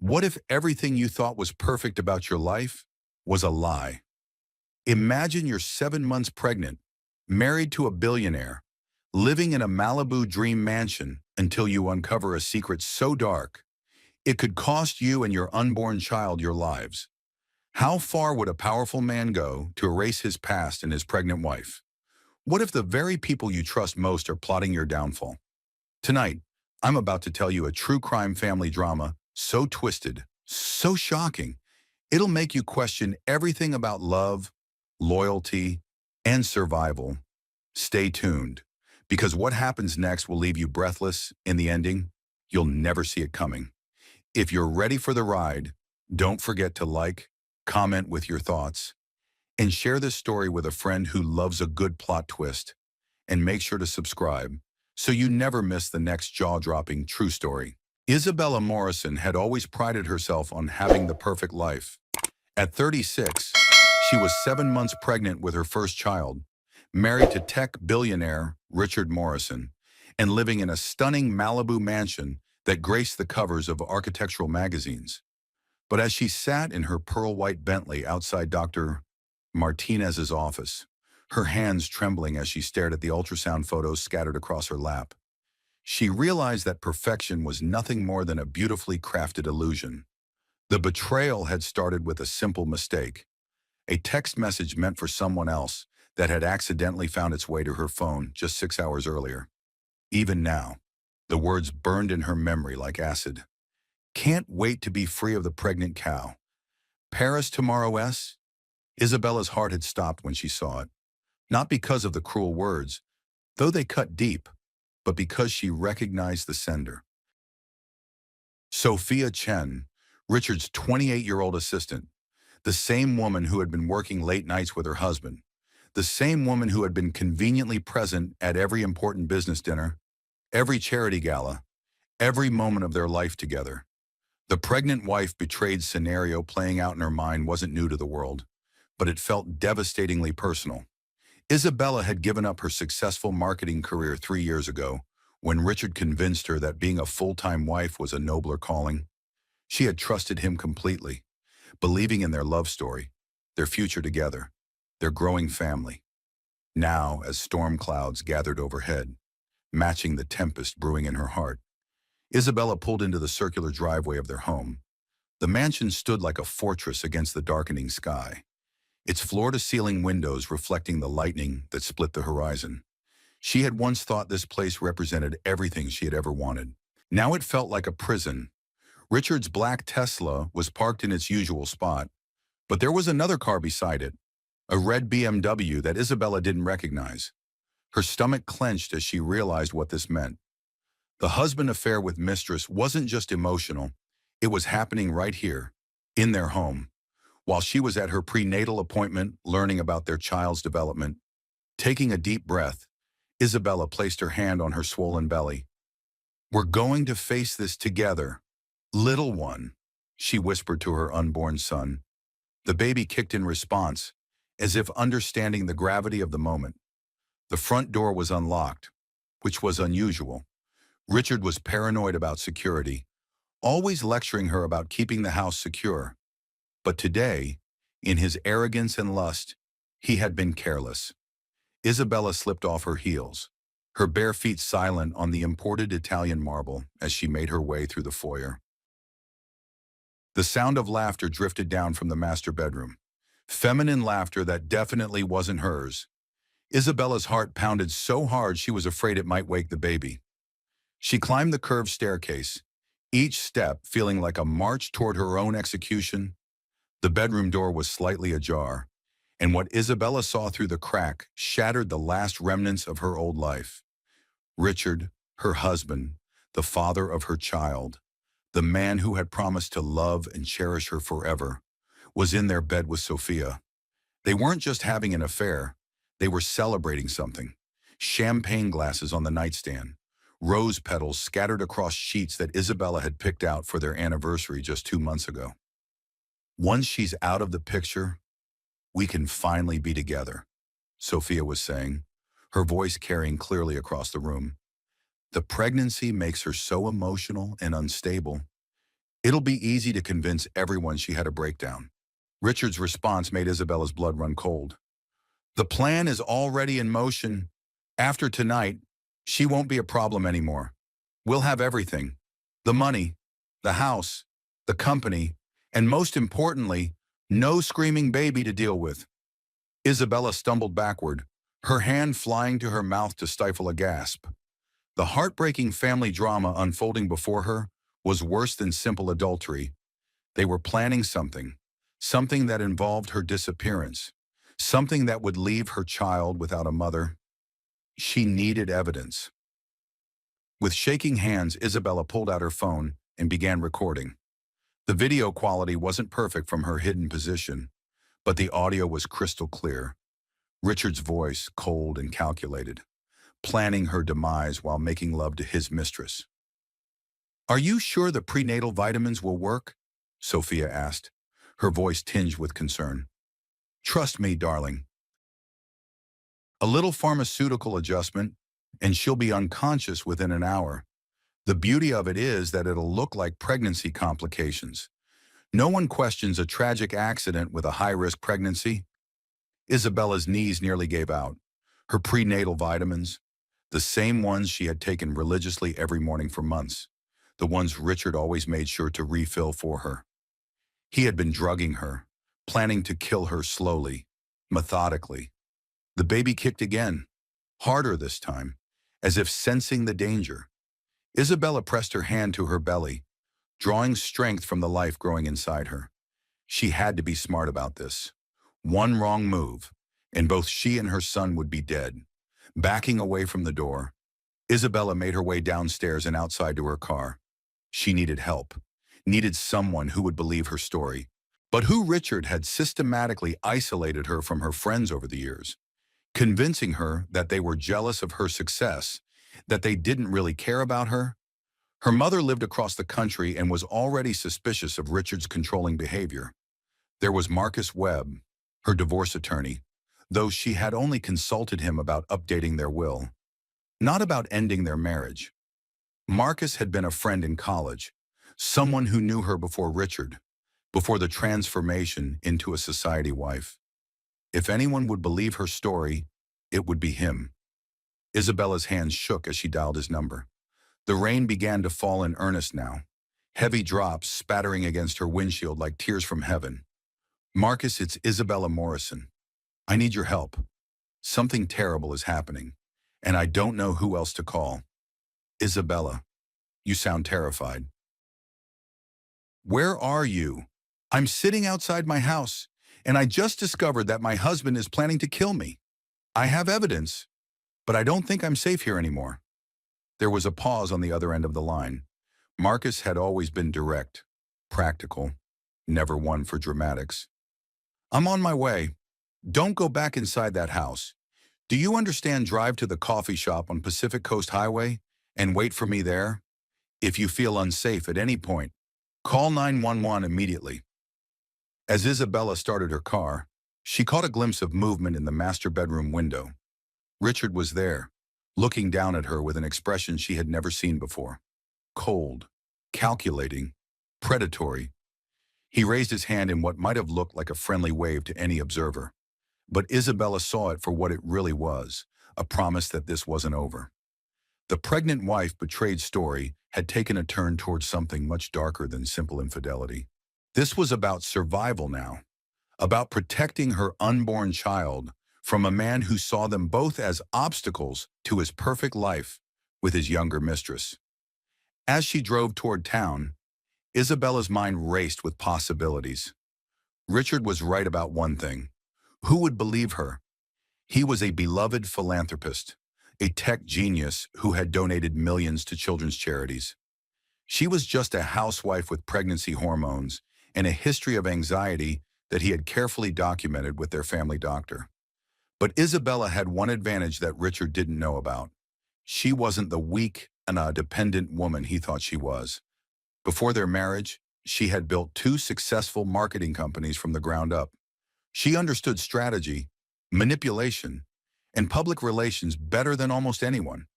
What if everything you thought was perfect about your life was a lie? Imagine you're 7 months pregnant, married to a billionaire, living in a Malibu dream mansion until you uncover a secret so dark it could cost you and your unborn child your lives. How far would a powerful man go to erase his past and his pregnant wife? What if the very people you trust most are plotting your downfall? Tonight, I'm about to tell you a true crime family drama so twisted, so shocking, it'll make you question everything about love, loyalty, and survival. Stay tuned, because what happens next will leave you breathless in the ending. You'll never see it coming. If you're ready for the ride, don't forget to like, comment with your thoughts, and share this story with a friend who loves a good plot twist. And make sure to subscribe so you never miss the next jaw-dropping true story. Isabella Morrison had always prided herself on having the perfect life. At 36, she was 7 months pregnant with her first child, married to tech billionaire Richard Morrison, and living in a stunning Malibu mansion that graced the covers of architectural magazines. But as she sat in her pearl-white Bentley outside Dr. Martinez's office, her hands trembling as she stared at the ultrasound photos scattered across her lap, she realized that perfection was nothing more than a beautifully crafted illusion. The betrayal had started with a simple mistake, a text message meant for someone else that had accidentally found its way to her phone just 6 hours earlier. Even now, the words burned in her memory like acid. Can't wait to be free of the pregnant cow. Paris tomorrow S? Isabella's heart had stopped when she saw it. Not because of the cruel words, though they cut deep, but because she recognized the sender. Sophia Chen, Richard's 28-year-old assistant, the same woman who had been working late nights with her husband, the same woman who had been conveniently present at every important business dinner, every charity gala, every moment of their life together. The pregnant wife betrayed scenario playing out in her mind wasn't new to the world, but it felt devastatingly personal. Isabella had given up her successful marketing career 3 years ago when Richard convinced her that being a full-time wife was a nobler calling. She had trusted him completely, believing in their love story, their future together, their growing family. Now, as storm clouds gathered overhead, matching the tempest brewing in her heart, Isabella pulled into the circular driveway of their home. The mansion stood like a fortress against the darkening sky, its floor-to-ceiling windows reflecting the lightning that split the horizon. She had once thought this place represented everything she had ever wanted. Now it felt like a prison. Richard's black Tesla was parked in its usual spot, but there was another car beside it, a red BMW that Isabella didn't recognize. Her stomach clenched as she realized what this meant. The husband affair with mistress wasn't just emotional, it was happening right here, in their home. While she was at her prenatal appointment learning about their child's development, taking a deep breath, Isabella placed her hand on her swollen belly. "We're going to face this together, little one," she whispered to her unborn son. The baby kicked in response, as if understanding the gravity of the moment. The front door was unlocked, which was unusual. Richard was paranoid about security, always lecturing her about keeping the house secure. But today, in his arrogance and lust, he had been careless. Isabella slipped off her heels, her bare feet silent on the imported Italian marble as she made her way through the foyer. The sound of laughter drifted down from the master bedroom, feminine laughter that definitely wasn't hers. Isabella's heart pounded so hard she was afraid it might wake the baby. She climbed the curved staircase, each step feeling like a march toward her own execution. The bedroom door was slightly ajar, and what Isabella saw through the crack shattered the last remnants of her old life. Richard, her husband, the father of her child, the man who had promised to love and cherish her forever, was in their bed with Sophia. They weren't just having an affair, they were celebrating something. Champagne glasses on the nightstand, rose petals scattered across sheets that Isabella had picked out for their anniversary just 2 months ago. "Once she's out of the picture, we can finally be together," Sophia was saying, her voice carrying clearly across the room. "The pregnancy makes her so emotional and unstable. It'll be easy to convince everyone she had a breakdown. Richard's response made Isabella's blood run cold. The plan is already in motion. After tonight, she won't be a problem anymore. We'll have everything. The money, the house, the company, and most importantly, no screaming baby to deal with. Isabella stumbled backward, her hand flying to her mouth to stifle a gasp. The heartbreaking family drama unfolding before her was worse than simple adultery. They were planning something, something that involved her disappearance, something that would leave her child without a mother. She needed evidence. With shaking hands, Isabella pulled out her phone and began recording. The video quality wasn't perfect from her hidden position, but the audio was crystal clear. Richard's voice, cold and calculated, planning her demise while making love to his mistress. "Are you sure the prenatal vitamins will work?" Sophia asked, her voice tinged with concern. "Trust me, darling. A little pharmaceutical adjustment, and she'll be unconscious within an hour. The beauty of it is that it'll look like pregnancy complications. No one questions a tragic accident with a high-risk pregnancy." Isabella's knees nearly gave out. Her prenatal vitamins, the same ones she had taken religiously every morning for months, the ones Richard always made sure to refill for her. He had been drugging her, planning to kill her slowly, methodically. The baby kicked again, harder this time, as if sensing the danger. Isabella pressed her hand to her belly, drawing strength from the life growing inside her. She had to be smart about this. One wrong move, and both she and her son would be dead. Backing away from the door, Isabella made her way downstairs and outside to her car. She needed help, needed someone who would believe her story. But who Richard had systematically isolated her from her friends over the years, convincing her that they were jealous of her success, that they didn't really care about her. Her mother lived across the country and was already suspicious of Richard's controlling behavior. There was Marcus Webb, her divorce attorney, though she had only consulted him about updating their will, not about ending their marriage. Marcus had been a friend in college, someone who knew her before Richard, before the transformation into a society wife. If anyone would believe her story, it would be him. Isabella's hands shook as she dialed his number. The rain began to fall in earnest now, heavy drops spattering against her windshield like tears from heaven. "Marcus, it's Isabella Morrison. I need your help. Something terrible is happening, and I don't know who else to call." "Isabella, you sound terrified." "Where are you?" "I'm sitting outside my house, and I just discovered that my husband is planning to kill me. I have evidence, but I don't think I'm safe here anymore." There was a pause on the other end of the line. Marcus had always been direct, practical, never one for dramatics. "I'm on my way. Don't go back inside that house. Do you understand? Drive to the coffee shop on Pacific Coast Highway and wait for me there. If you feel unsafe at any point, call 911 immediately." As Isabella started her car, she caught a glimpse of movement in the master bedroom window. Richard was there, looking down at her with an expression she had never seen before. Cold, calculating, predatory. He raised his hand in what might have looked like a friendly wave to any observer. But Isabella saw it for what it really was, a promise that this wasn't over. The pregnant wife betrayed story had taken a turn towards something much darker than simple infidelity. This was about survival now, about protecting her unborn child from a man who saw them both as obstacles to his perfect life with his younger mistress. As she drove toward town, Isabella's mind raced with possibilities. Richard was right about one thing. Who would believe her? He was a beloved philanthropist, a tech genius who had donated millions to children's charities. She was just a housewife with pregnancy hormones and a history of anxiety that he had carefully documented with their family doctor. But Isabella had one advantage that Richard didn't know about. She wasn't the weak and dependent woman he thought she was. Before their marriage, she had built 2 successful marketing companies from the ground up. She understood strategy, manipulation, and public relations better than almost anyone.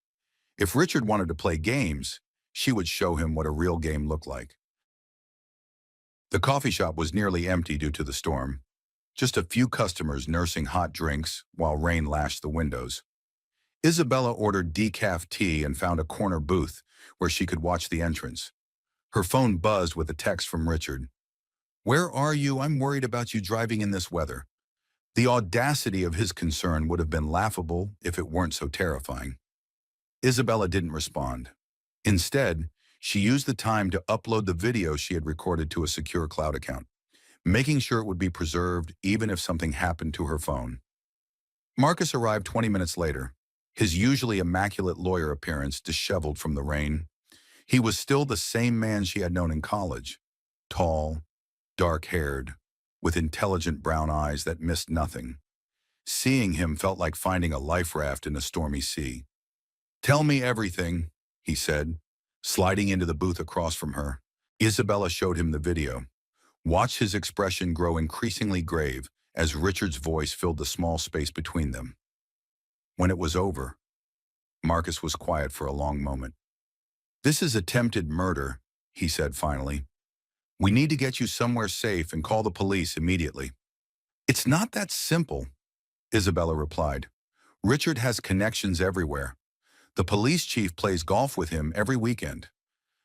If Richard wanted to play games, she would show him what a real game looked like. The coffee shop was nearly empty due to the storm. Just a few customers nursing hot drinks while rain lashed the windows. Isabella ordered decaf tea and found a corner booth where she could watch the entrance. Her phone buzzed with a text from Richard. "Where are you? I'm worried about you driving in this weather." The audacity of his concern would have been laughable if it weren't so terrifying. Isabella didn't respond. Instead, she used the time to upload the video she had recorded to a secure cloud account, making sure it would be preserved even if something happened to her phone. Marcus arrived 20 minutes later, his usually immaculate lawyer appearance disheveled from the rain. He was still the same man she had known in college, tall, dark-haired, with intelligent brown eyes that missed nothing. Seeing him felt like finding a life raft in a stormy sea. "Tell me everything," he said, sliding into the booth across from her. Isabella showed him the video. Watch his expression grow increasingly grave as Richard's voice filled the small space between them. When it was over, Marcus was quiet for a long moment. "This is attempted murder," he said finally. "We need to get you somewhere safe and call the police immediately." "It's not that simple," Isabella replied. "Richard has connections everywhere. The police chief plays golf with him every weekend.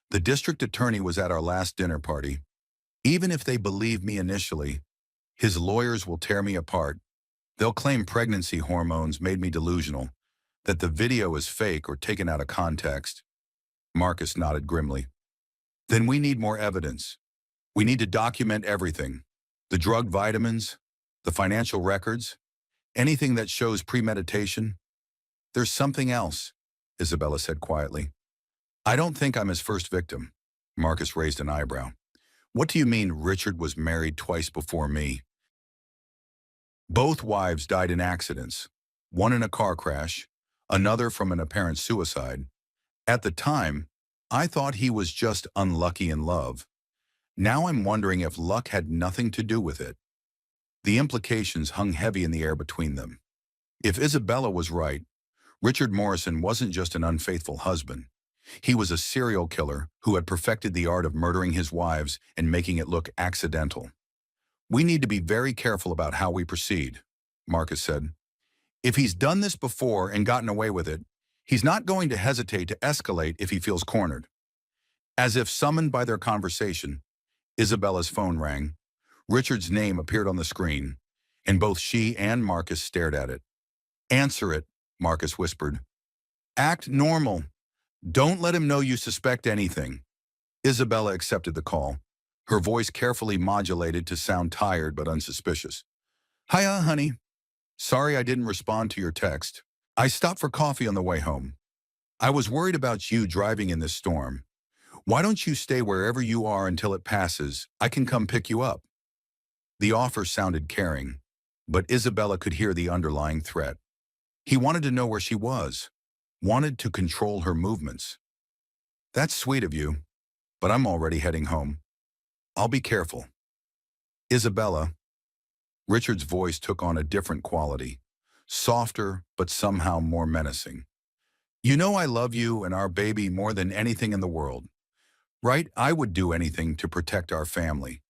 The district attorney was at our last dinner party. Even if they believe me initially, his lawyers will tear me apart. They'll claim pregnancy hormones made me delusional, that the video is fake or taken out of context." Marcus nodded grimly. "Then we need more evidence. We need to document everything. The drug vitamins, the financial records, anything that shows premeditation." "There's something else," Isabella said quietly. "I don't think I'm his first victim." Marcus raised an eyebrow. "What do you mean Richard was married twice before me?" "Both wives died in accidents, one in a car crash, another from an apparent suicide. At the time, I thought he was just unlucky in love. Now I'm wondering if luck had nothing to do with it." The implications hung heavy in the air between them. If Isabella was right, Richard Morrison wasn't just an unfaithful husband. He was a serial killer who had perfected the art of murdering his wives and making it look accidental. "We need to be very careful about how we proceed," Marcus said. "If he's done this before and gotten away with it, he's not going to hesitate to escalate if he feels cornered." As if summoned by their conversation, Isabella's phone rang. Richard's name appeared on the screen, and both she and Marcus stared at it. "Answer it," Marcus whispered. "Act normal. Don't let him know you suspect anything." Isabella accepted the call, her voice carefully modulated to sound tired but unsuspicious. "Hiya, honey. Sorry I didn't respond to your text. I stopped for coffee on the way home. I was worried about you driving in this storm. Why don't you stay wherever you are until it passes? I can come pick you up." The offer sounded caring, but Isabella could hear the underlying threat. He wanted to know where she was, wanted to control her movements. "That's sweet of you, but I'm already heading home. I'll be careful." "Isabella," Richard's voice took on a different quality, softer but somehow more menacing. "You know I love you and our baby more than anything in the world. Right? I would do anything to protect our family."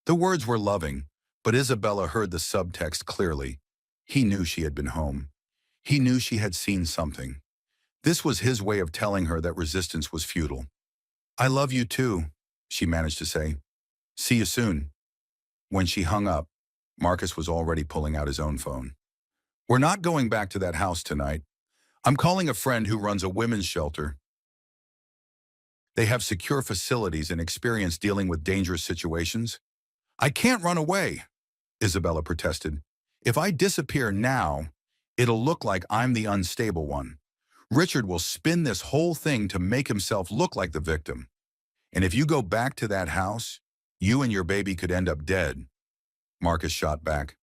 The words were loving, but Isabella heard the subtext clearly. He knew she had been home. He knew she had seen something. This was his way of telling her that resistance was futile. "I love you too," she managed to say. "See you soon." When she hung up, Marcus was already pulling out his own phone. "We're not going back to that house tonight. I'm calling a friend who runs a women's shelter. They have secure facilities and experience dealing with dangerous situations." "I can't run away," Isabella protested. "If I disappear now, it'll look like I'm the unstable one. Richard will spin this whole thing to make himself look like the victim. And if you go back to that house, you and your baby could end up dead." Marcus shot back.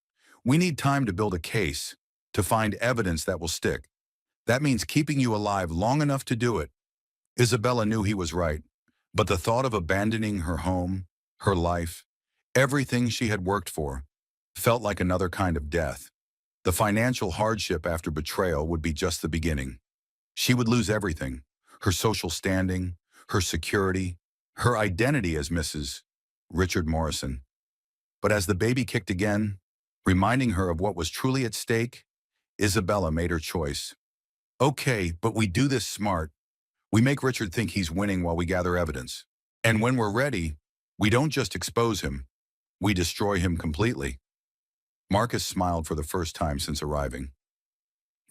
"We need time to build a case, to find evidence that will stick. That means keeping you alive long enough to do it." Isabella knew he was right, but the thought of abandoning her home, her life, everything she had worked for, felt like another kind of death. The financial hardship after betrayal would be just the beginning. She would lose everything, her social standing, her security, her identity as Mrs. Richard Morrison. But as the baby kicked again, reminding her of what was truly at stake, Isabella made her choice. Okay, but we do this smart. We make Richard think he's winning while we gather evidence. And when we're ready, we don't just expose him, we destroy him completely. Marcus smiled for the first time since arriving.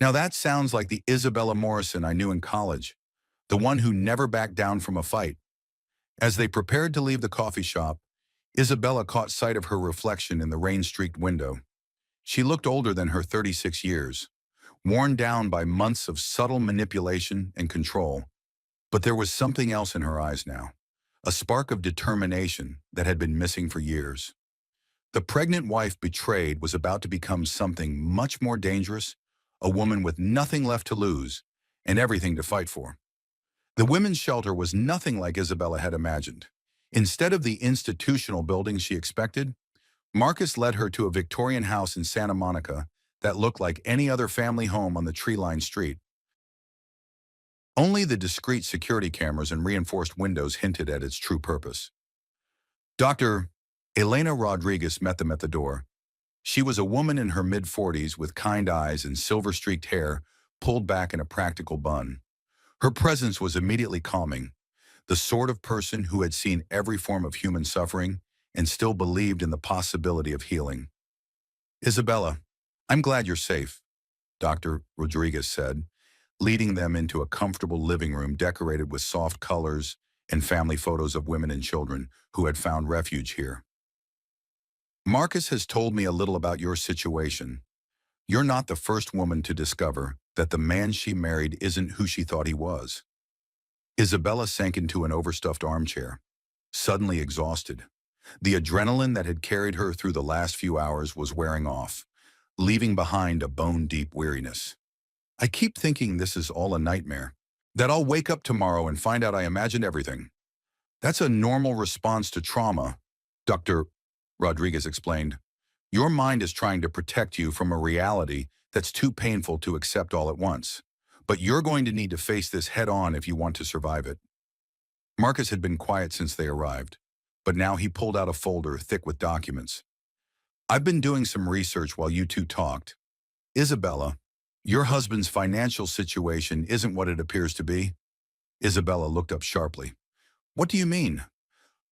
Now that sounds like the Isabella Morrison I knew in college, the one who never backed down from a fight. As they prepared to leave the coffee shop, Isabella caught sight of her reflection in the rain-streaked window. She looked older than her 36 years, worn down by months of subtle manipulation and control. But there was something else in her eyes now, a spark of determination that had been missing for years. The pregnant wife betrayed was about to become something much more dangerous, a woman with nothing left to lose and everything to fight for. The women's shelter was nothing like Isabella had imagined. Instead of the institutional building she expected, Marcus led her to a Victorian house in Santa Monica that looked like any other family home on the tree-lined street. Only the discreet security cameras and reinforced windows hinted at its true purpose. Dr. Elena Rodriguez met them at the door. She was a woman in her mid-40s with kind eyes and silver-streaked hair pulled back in a practical bun. Her presence was immediately calming, the sort of person who had seen every form of human suffering and still believed in the possibility of healing. Isabella, I'm glad you're safe, Dr. Rodriguez said, leading them into a comfortable living room decorated with soft colors and family photos of women and children who had found refuge here. Marcus has told me a little about your situation. You're not the first woman to discover that the man she married isn't who she thought he was. Isabella sank into an overstuffed armchair, suddenly exhausted. The adrenaline that had carried her through the last few hours was wearing off, leaving behind a bone-deep weariness. I keep thinking this is all a nightmare, that I'll wake up tomorrow and find out I imagined everything. That's a normal response to trauma, Dr. Rodriguez explained. Your mind is trying to protect you from a reality that's too painful to accept all at once. But you're going to need to face this head-on if you want to survive it. Marcus had been quiet since they arrived, but now he pulled out a folder thick with documents. I've been doing some research while you two talked. Isabella, your husband's financial situation isn't what it appears to be. Isabella looked up sharply. What do you mean?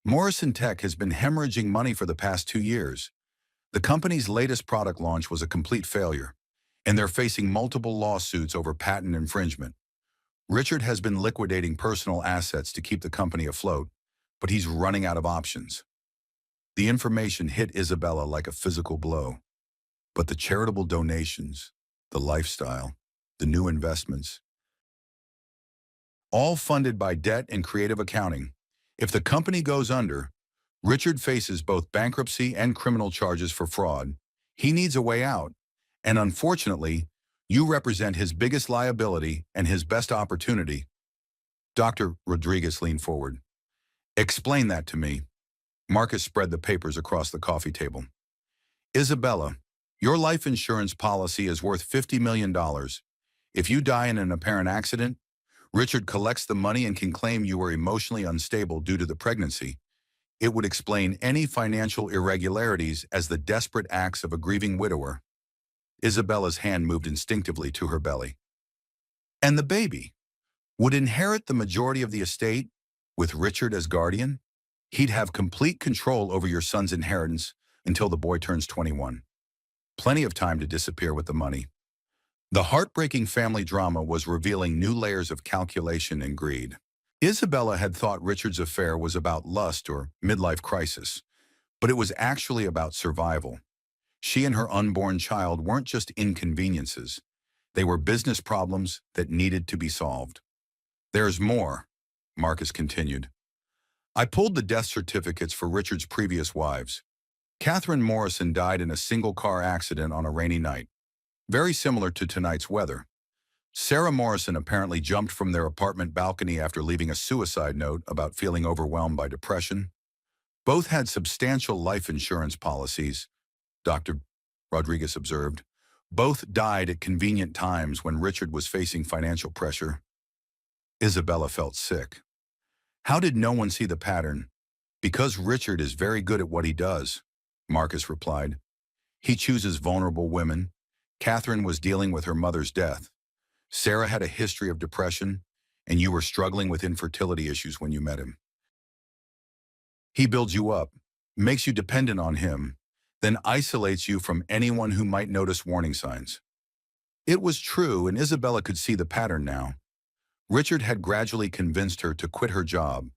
Morrison Tech has been hemorrhaging money for the past 2 years. The company's latest product launch was a complete failure, and they're facing multiple lawsuits over patent infringement. Richard has been liquidating personal assets to keep the company afloat, but he's running out of options. The information hit Isabella like a physical blow. But the charitable donations, the lifestyle, the new investments, all funded by debt and creative accounting. If the company goes under, Richard faces both bankruptcy and criminal charges for fraud. He needs a way out, and unfortunately, you represent his biggest liability and his best opportunity. Dr. Rodriguez leaned forward. Explain that to me. Marcus spread the papers across the coffee table. Isabella, your life insurance policy is worth $50 million. If you die in an apparent accident, Richard collects the money and can claim you were emotionally unstable due to the pregnancy. It would explain any financial irregularities as the desperate acts of a grieving widower. Isabella's hand moved instinctively to her belly. And the baby would inherit the majority of the estate with Richard as guardian? He'd have complete control over your son's inheritance until the boy turns 21. Plenty of time to disappear with the money. The heartbreaking family drama was revealing new layers of calculation and greed. Isabella had thought Richard's affair was about lust or midlife crisis, but it was actually about survival. She and her unborn child weren't just inconveniences. They were business problems that needed to be solved. There's more, Marcus continued. I pulled the death certificates for Richard's previous wives. Catherine Morrison died in a single-car accident on a rainy night, very similar to tonight's weather. Sarah Morrison apparently jumped from their apartment balcony after leaving a suicide note about feeling overwhelmed by depression. Both had substantial life insurance policies, Dr. Rodriguez observed. Both died at convenient times when Richard was facing financial pressure. Isabella felt sick. How did no one see the pattern? Because Richard is very good at what he does, Marcus replied. He chooses vulnerable women. Catherine was dealing with her mother's death. Sarah had a history of depression, and you were struggling with infertility issues when you met him. He builds you up, makes you dependent on him, then isolates you from anyone who might notice warning signs. It was true, and Isabella could see the pattern now. Richard had gradually convinced her to quit her job,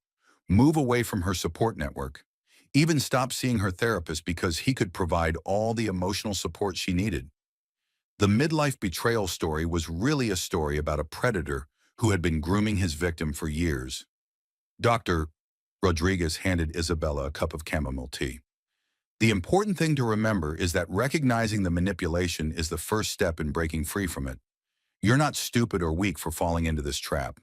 move away from her support network, even stop seeing her therapist because he could provide all the emotional support she needed. The midlife betrayal story was really a story about a predator who had been grooming his victim for years. Dr. Rodriguez handed Isabella a cup of chamomile tea. The important thing to remember is that recognizing the manipulation is the first step in breaking free from it. You're not stupid or weak for falling into this trap.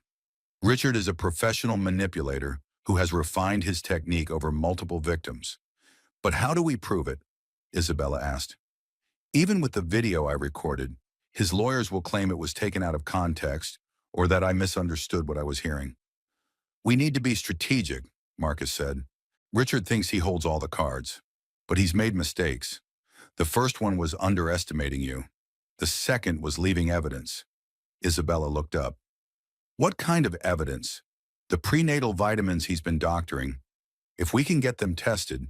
Richard is a professional manipulator who has refined his technique over multiple victims. But how do we prove it? Isabella asked. Even with the video I recorded, his lawyers will claim it was taken out of context or that I misunderstood what I was hearing. We need to be strategic, Marcus said. Richard thinks he holds all the cards, but he's made mistakes. The first one was underestimating you. The second was leaving evidence. Isabella looked up. What kind of evidence? The prenatal vitamins he's been doctoring. If we can get them tested,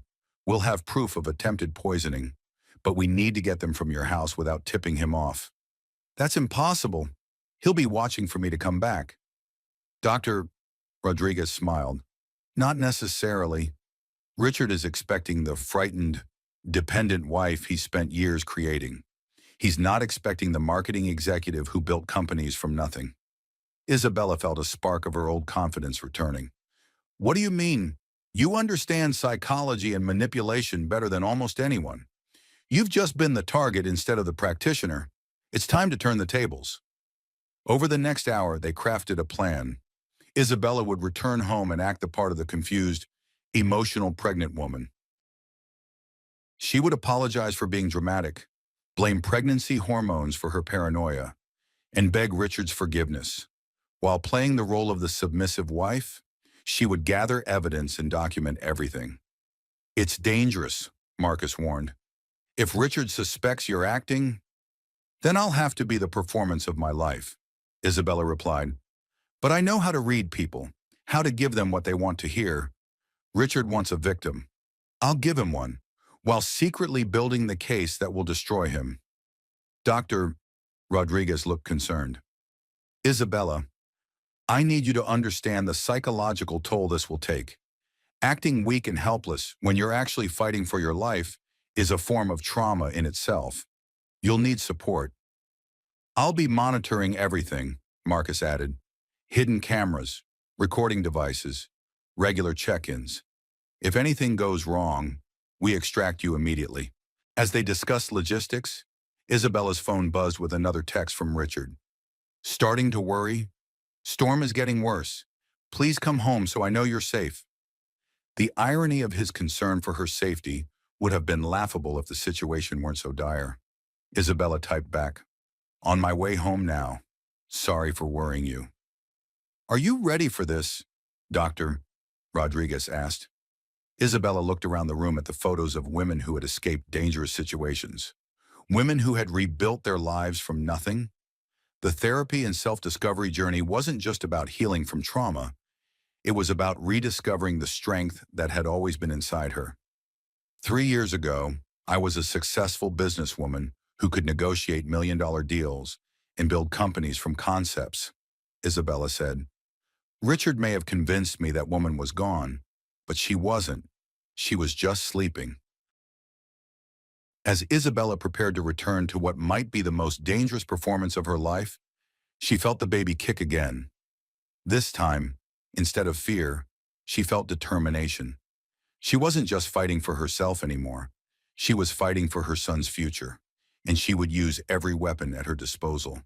we'll have proof of attempted poisoning, but we need to get them from your house without tipping him off. That's impossible. He'll be watching for me to come back. Dr. Rodriguez smiled. Not necessarily. Richard is expecting the frightened, dependent wife he spent years creating. He's not expecting the marketing executive who built companies from nothing. Isabella felt a spark of her old confidence returning. What do you mean? You understand psychology and manipulation better than almost anyone. You've just been the target instead of the practitioner. It's time to turn the tables. Over the next hour, they crafted a plan. Isabella would return home and act the part of the confused, emotional pregnant woman. She would apologize for being dramatic, blame pregnancy hormones for her paranoia, and beg Richard's forgiveness. While playing the role of the submissive wife, she would gather evidence and document everything. It's dangerous, Marcus warned. If Richard suspects you're acting, then I'll have to be the performance of my life, Isabella replied. But I know how to read people, how to give them what they want to hear. Richard wants a victim. I'll give him one, while secretly building the case that will destroy him. Dr. Rodriguez looked concerned. Isabella, I need you to understand the psychological toll this will take. Acting weak and helpless when you're actually fighting for your life is a form of trauma in itself. You'll need support. I'll be monitoring everything, Marcus added. Hidden cameras, recording devices, regular check-ins. If anything goes wrong, we extract you immediately. As they discussed logistics, Isabella's phone buzzed with another text from Richard. Starting to worry? Storm is getting worse. Please come home so I know you're safe. The irony of his concern for her safety would have been laughable if the situation weren't so dire. Isabella typed back, On my way home now. Sorry for worrying you. Are you ready for this? Dr. Rodriguez asked. Isabella looked around the room at the photos of women who had escaped dangerous situations. Women who had rebuilt their lives from nothing. The therapy and self-discovery journey wasn't just about healing from trauma. It was about rediscovering the strength that had always been inside her. 3 years ago, I was a successful businesswoman who could negotiate million-dollar deals and build companies from concepts, Isabella said. Richard may have convinced me that woman was gone, but she wasn't. She was just sleeping. As Isabella prepared to return to what might be the most dangerous performance of her life, she felt the baby kick again. This time, instead of fear, she felt determination. She wasn't just fighting for herself anymore. She was fighting for her son's future, and she would use every weapon at her disposal.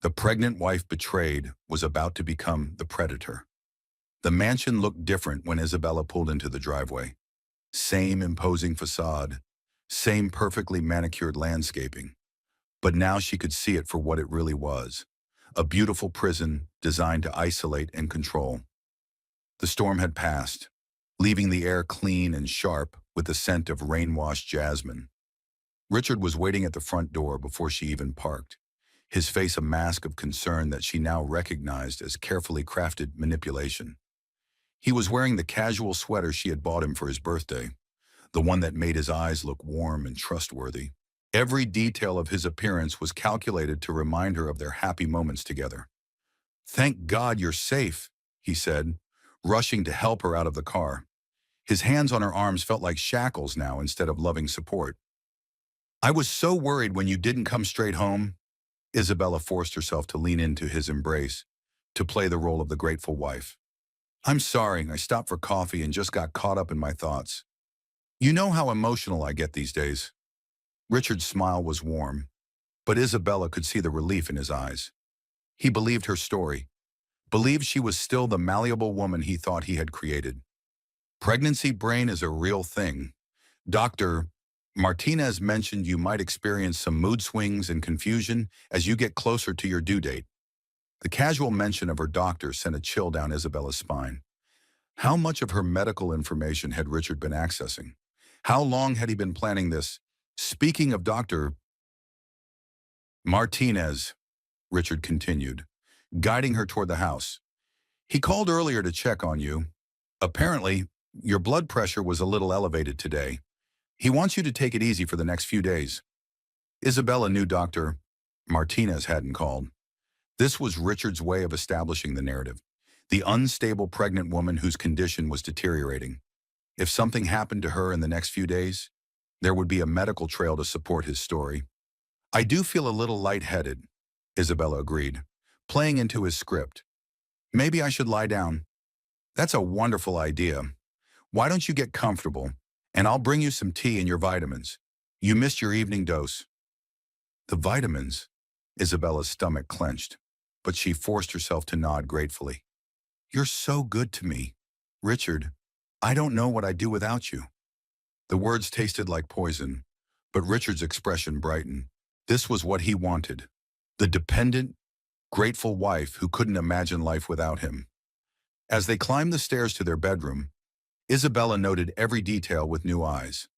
The pregnant wife betrayed was about to become the predator. The mansion looked different when Isabella pulled into the driveway. Same imposing facade, same perfectly manicured landscaping. But now she could see it for what it really was, a beautiful prison designed to isolate and control. The storm had passed. leaving the air clean and sharp with the scent of rain-washed jasmine. Richard was waiting at the front door before she even parked, his face a mask of concern that she now recognized as carefully crafted manipulation. He was wearing the casual sweater she had bought him for his birthday, the one that made his eyes look warm and trustworthy. Every detail of his appearance was calculated to remind her of their happy moments together. "Thank God you're safe," he said, rushing to help her out of the car. His hands on her arms felt like shackles now instead of loving support. "I was so worried when you didn't come straight home." Isabella forced herself to lean into his embrace, to play the role of the grateful wife. "I'm sorry, I stopped for coffee and just got caught up in my thoughts. You know how emotional I get these days." Richard's smile was warm, but Isabella could see the relief in his eyes. He believed her story, believed she was still the malleable woman he thought he had created. "Pregnancy brain is a real thing. Dr. Martinez mentioned you might experience some mood swings and confusion as you get closer to your due date." The casual mention of her doctor sent a chill down Isabella's spine. How much of her medical information had Richard been accessing? How long had he been planning this? "Speaking of Dr. Martinez," Richard continued, guiding her toward the house. "He called earlier to check on you. Apparently, your blood pressure was a little elevated today. He wants you to take it easy for the next few days." Isabella knew Dr. Martinez hadn't called. This was Richard's way of establishing the narrative. The unstable pregnant woman whose condition was deteriorating. If something happened to her in the next few days, there would be a medical trail to support his story. "I do feel a little lightheaded," Isabella agreed, playing into his script. "Maybe I should lie down." "That's a wonderful idea. Why don't you get comfortable, and I'll bring you some tea and your vitamins. You missed your evening dose." "The vitamins?" Isabella's stomach clenched, but she forced herself to nod gratefully. "You're so good to me. Richard, I don't know what I'd do without you." The words tasted like poison, but Richard's expression brightened. This was what he wanted. The dependent, grateful wife who couldn't imagine life without him. As they climbed the stairs to their bedroom, Isabella noted every detail with new eyes.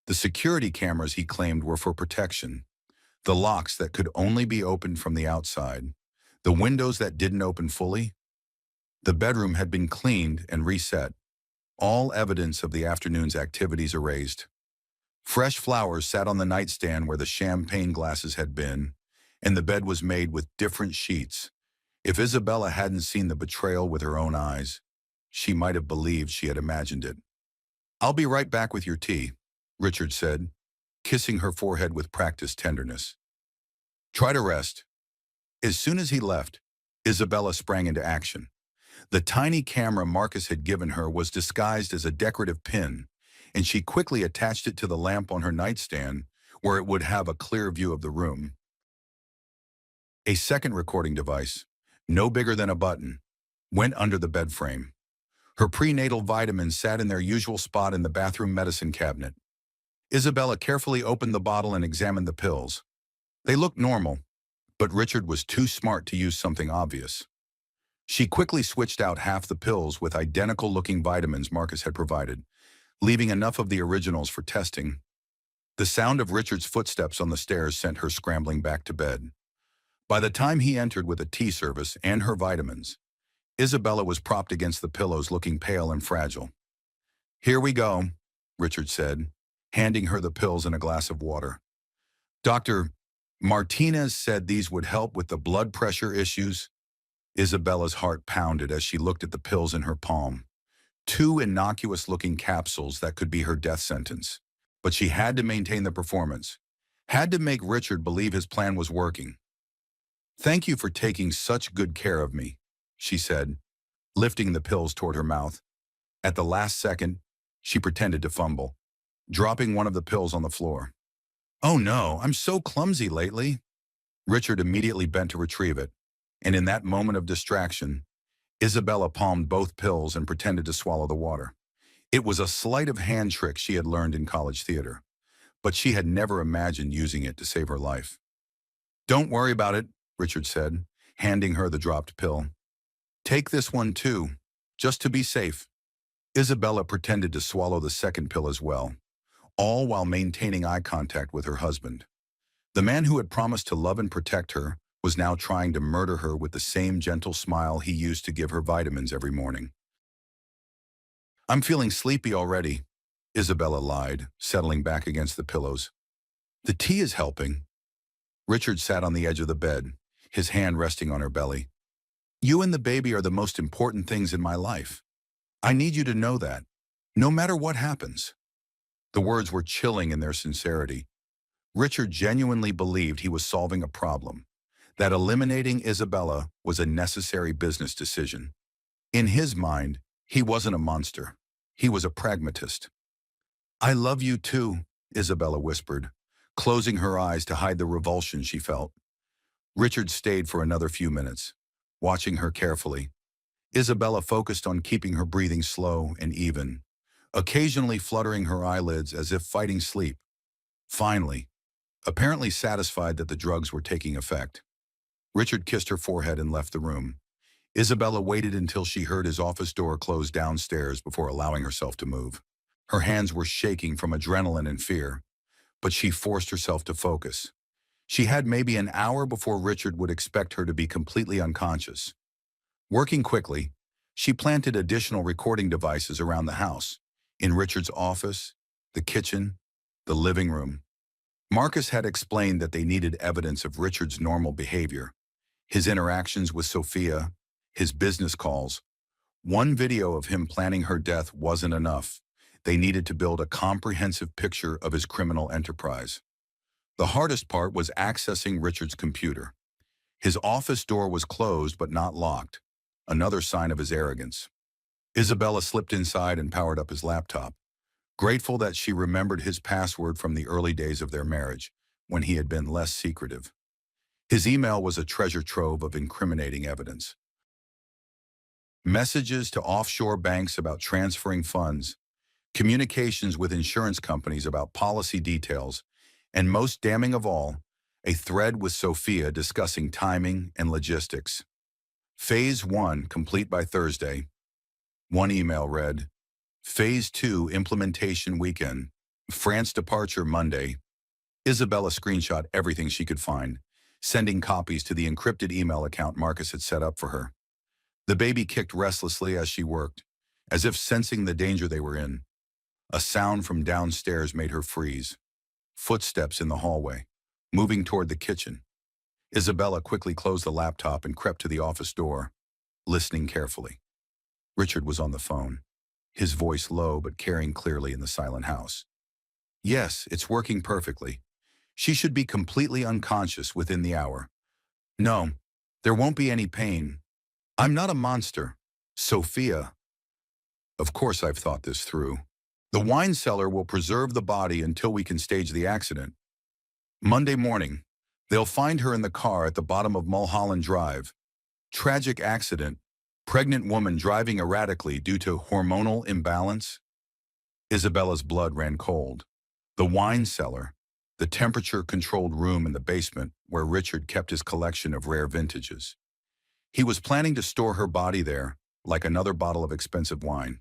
The security cameras he claimed were for protection, the locks that could only be opened from the outside, the windows that didn't open fully. The bedroom had been cleaned and reset, all evidence of the afternoon's activities erased. Fresh flowers sat on the nightstand where the champagne glasses had been, and the bed was made with different sheets. If Isabella hadn't seen the betrayal with her own eyes, she might have believed she had imagined it. "I'll be right back with your tea," Richard said, kissing her forehead with practiced tenderness. "Try to rest." As soon as he left, Isabella sprang into action. The tiny camera Marcus had given her was disguised as a decorative pin, and she quickly attached it to the lamp on her nightstand where it would have a clear view of the room. A second recording device, no bigger than a button, went under the bed frame. Her prenatal vitamins sat in their usual spot in the bathroom medicine cabinet. Isabella carefully opened the bottle and examined the pills. They looked normal, but Richard was too smart to use something obvious. She quickly switched out half the pills with identical-looking vitamins Marcus had provided, leaving enough of the originals for testing. The sound of Richard's footsteps on the stairs sent her scrambling back to bed. By the time he entered with a tea service and her vitamins, Isabella was propped against the pillows looking pale and fragile. "Here we go," Richard said, handing her the pills and a glass of water. "Dr. Martinez said these would help with the blood pressure issues." Isabella's heart pounded as she looked at the pills in her palm. Two innocuous-looking capsules that could be her death sentence. But she had to maintain the performance, had to make Richard believe his plan was working. "Thank you for taking such good care of me," she said, lifting the pills toward her mouth. At the last second, she pretended to fumble, dropping one of the pills on the floor. "Oh no, I'm so clumsy lately." Richard immediately bent to retrieve it, and in that moment of distraction, Isabella palmed both pills and pretended to swallow the water. It was a sleight of hand trick she had learned in college theater, but she had never imagined using it to save her life. "Don't worry about it," Richard said, handing her the dropped pill. "Take this one too, just to be safe." Isabella pretended to swallow the second pill as well, all while maintaining eye contact with her husband. The man who had promised to love and protect her was now trying to murder her with the same gentle smile he used to give her vitamins every morning. "I'm feeling sleepy already," Isabella lied, settling back against the pillows. "The tea is helping." Richard sat on the edge of the bed, his hand resting on her belly. "You and the baby are the most important things in my life. I need you to know that, no matter what happens." The words were chilling in their sincerity. Richard genuinely believed he was solving a problem, that eliminating Isabella was a necessary business decision. In his mind, he wasn't a monster. He was a pragmatist. "I love you too," Isabella whispered, closing her eyes to hide the revulsion she felt. Richard stayed for another few minutes, watching her carefully. Isabella focused on keeping her breathing slow and even, occasionally fluttering her eyelids as if fighting sleep. Finally, apparently satisfied that the drugs were taking effect, Richard kissed her forehead and left the room. Isabella waited until she heard his office door close downstairs before allowing herself to move. Her hands were shaking from adrenaline and fear, but she forced herself to focus. She had maybe an hour before Richard would expect her to be completely unconscious. Working quickly, she planted additional recording devices around the house, in Richard's office, the kitchen, the living room. Marcus had explained that they needed evidence of Richard's normal behavior, his interactions with Sophia, his business calls. One video of him planning her death wasn't enough. They needed to build a comprehensive picture of his criminal enterprise. The hardest part was accessing Richard's computer. His office door was closed but not locked, another sign of his arrogance. Isabella slipped inside and powered up his laptop, grateful that she remembered his password from the early days of their marriage, when he had been less secretive. His email was a treasure trove of incriminating evidence. Messages to offshore banks about transferring funds, communications with insurance companies about policy details, and most damning of all, a thread with Sophia discussing timing and logistics. Phase 1 complete by Thursday. One email read, Phase 2 implementation weekend. France departure Monday. Isabella screenshot everything she could find, sending copies to the encrypted email account Marcus had set up for her. The baby kicked restlessly as she worked, as if sensing the danger they were in. A sound from downstairs made her freeze. Footsteps in the hallway, moving toward the kitchen. Isabella quickly closed the laptop and crept to the office door, listening carefully. Richard was on the phone, his voice low but carrying clearly in the silent house. "Yes, it's working perfectly. She should be completely unconscious within the hour. No, there won't be any pain. I'm not a monster. Sophia." "Of course I've thought this through. The wine cellar will preserve the body until we can stage the accident. Monday morning, they'll find her in the car at the bottom of Mulholland Drive. Tragic accident. Pregnant woman driving erratically due to hormonal imbalance." Isabella's blood ran cold. The wine cellar, the temperature-controlled room in the basement where Richard kept his collection of rare vintages. He was planning to store her body there, like another bottle of expensive wine.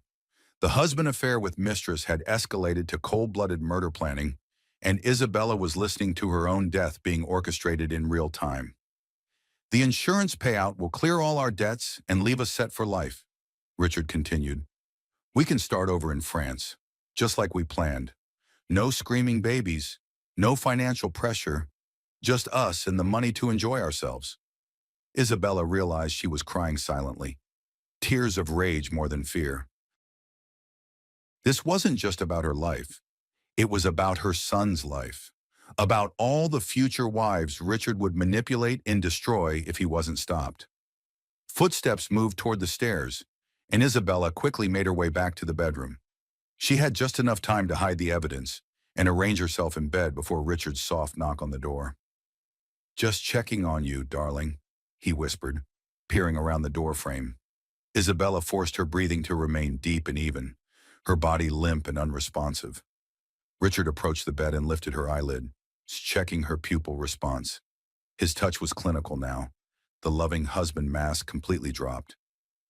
The husband affair with mistress had escalated to cold-blooded murder planning, and Isabella was listening to her own death being orchestrated in real time. "The insurance payout will clear all our debts and leave us set for life," Richard continued. "We can start over in France, just like we planned. No screaming babies, no financial pressure, just us and the money to enjoy ourselves." Isabella realized she was crying silently, tears of rage more than fear. This wasn't just about her life. It was about her son's life, about all the future wives Richard would manipulate and destroy if he wasn't stopped. Footsteps moved toward the stairs, and Isabella quickly made her way back to the bedroom. She had just enough time to hide the evidence and arrange herself in bed before Richard's soft knock on the door. "Just checking on you, darling," he whispered, peering around the doorframe. Isabella forced her breathing to remain deep and even, her body limp and unresponsive. Richard approached the bed and lifted her eyelid, checking her pupil response. His touch was clinical now, the loving husband mask completely dropped,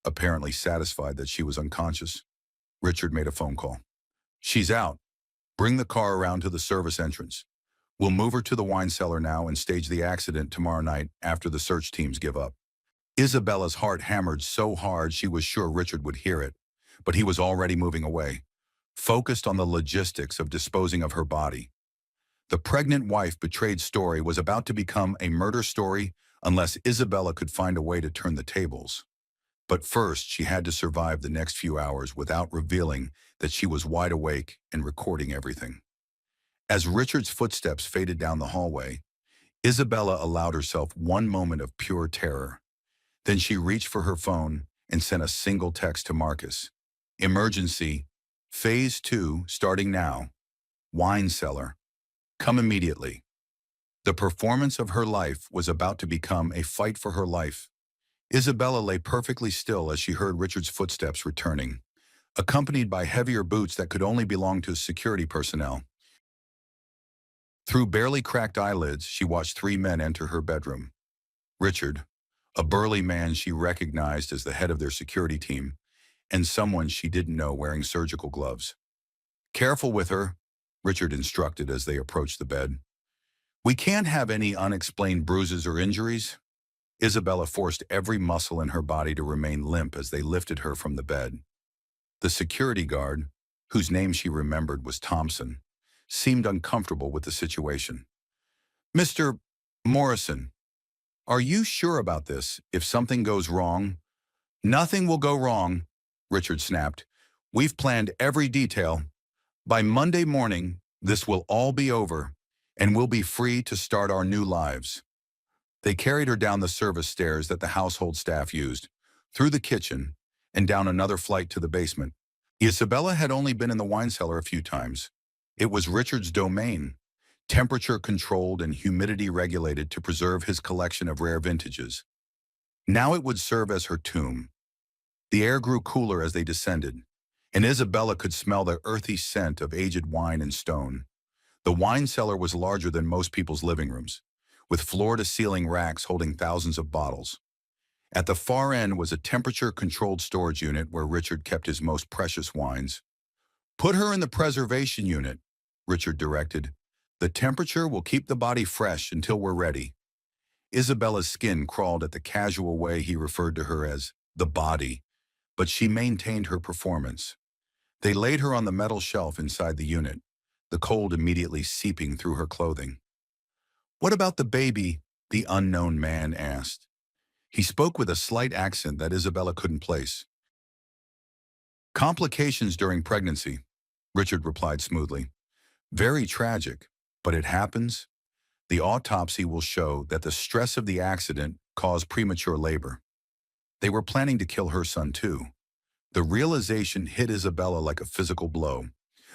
apparently satisfied that she was unconscious. Richard made a phone call. She's out. Bring the car around to the service entrance. We'll move her to the wine cellar now and stage the accident tomorrow night after the search teams give up. Isabella's heart hammered so hard she was sure Richard would hear it, but he was already moving away, focused on the logistics of disposing of her body. The pregnant wife betrayed story was about to become a murder story unless Isabella could find a way to turn the tables. But first, she had to survive the next few hours without revealing that she was wide awake and recording everything. As Richard's footsteps faded down the hallway, Isabella allowed herself one moment of pure terror. Then she reached for her phone and sent a single text to Marcus. Emergency. Phase 2, starting now. Wine cellar. Come immediately. The performance of her life was about to become a fight for her life. Isabella lay perfectly still as she heard Richard's footsteps returning, accompanied by heavier boots that could only belong to security personnel. Through barely cracked eyelids, she watched 3 men enter her bedroom. Richard, a burly man she recognized as the head of their security team, and someone she didn't know wearing surgical gloves. Careful with her, Richard instructed as they approached the bed. We can't have any unexplained bruises or injuries. Isabella forced every muscle in her body to remain limp as they lifted her from the bed. The security guard, whose name she remembered was Thompson, seemed uncomfortable with the situation. Mr. Morrison, are you sure about this? If something goes wrong? Nothing will go wrong, Richard snapped. We've planned every detail. By Monday morning, this will all be over, and we'll be free to start our new lives. They carried her down the service stairs that the household staff used, through the kitchen, and down another flight to the basement. Isabella had only been in the wine cellar a few times. It was Richard's domain, temperature-controlled and humidity-regulated to preserve his collection of rare vintages. Now it would serve as her tomb. The air grew cooler as they descended, and Isabella could smell the earthy scent of aged wine and stone. The wine cellar was larger than most people's living rooms, with floor-to-ceiling racks holding thousands of bottles. At the far end was a temperature-controlled storage unit where Richard kept his most precious wines. Put her in the preservation unit, Richard directed. The temperature will keep the body fresh until we're ready. Isabella's skin crawled at the casual way he referred to her as the body, but she maintained her performance. They laid her on the metal shelf inside the unit, the cold immediately seeping through her clothing. What about the baby? The unknown man asked. He spoke with a slight accent that Isabella couldn't place. Complications during pregnancy, Richard replied smoothly. Very tragic, but it happens. The autopsy will show that the stress of the accident caused premature labor. They were planning to kill her son too. The realization hit Isabella like a physical blow,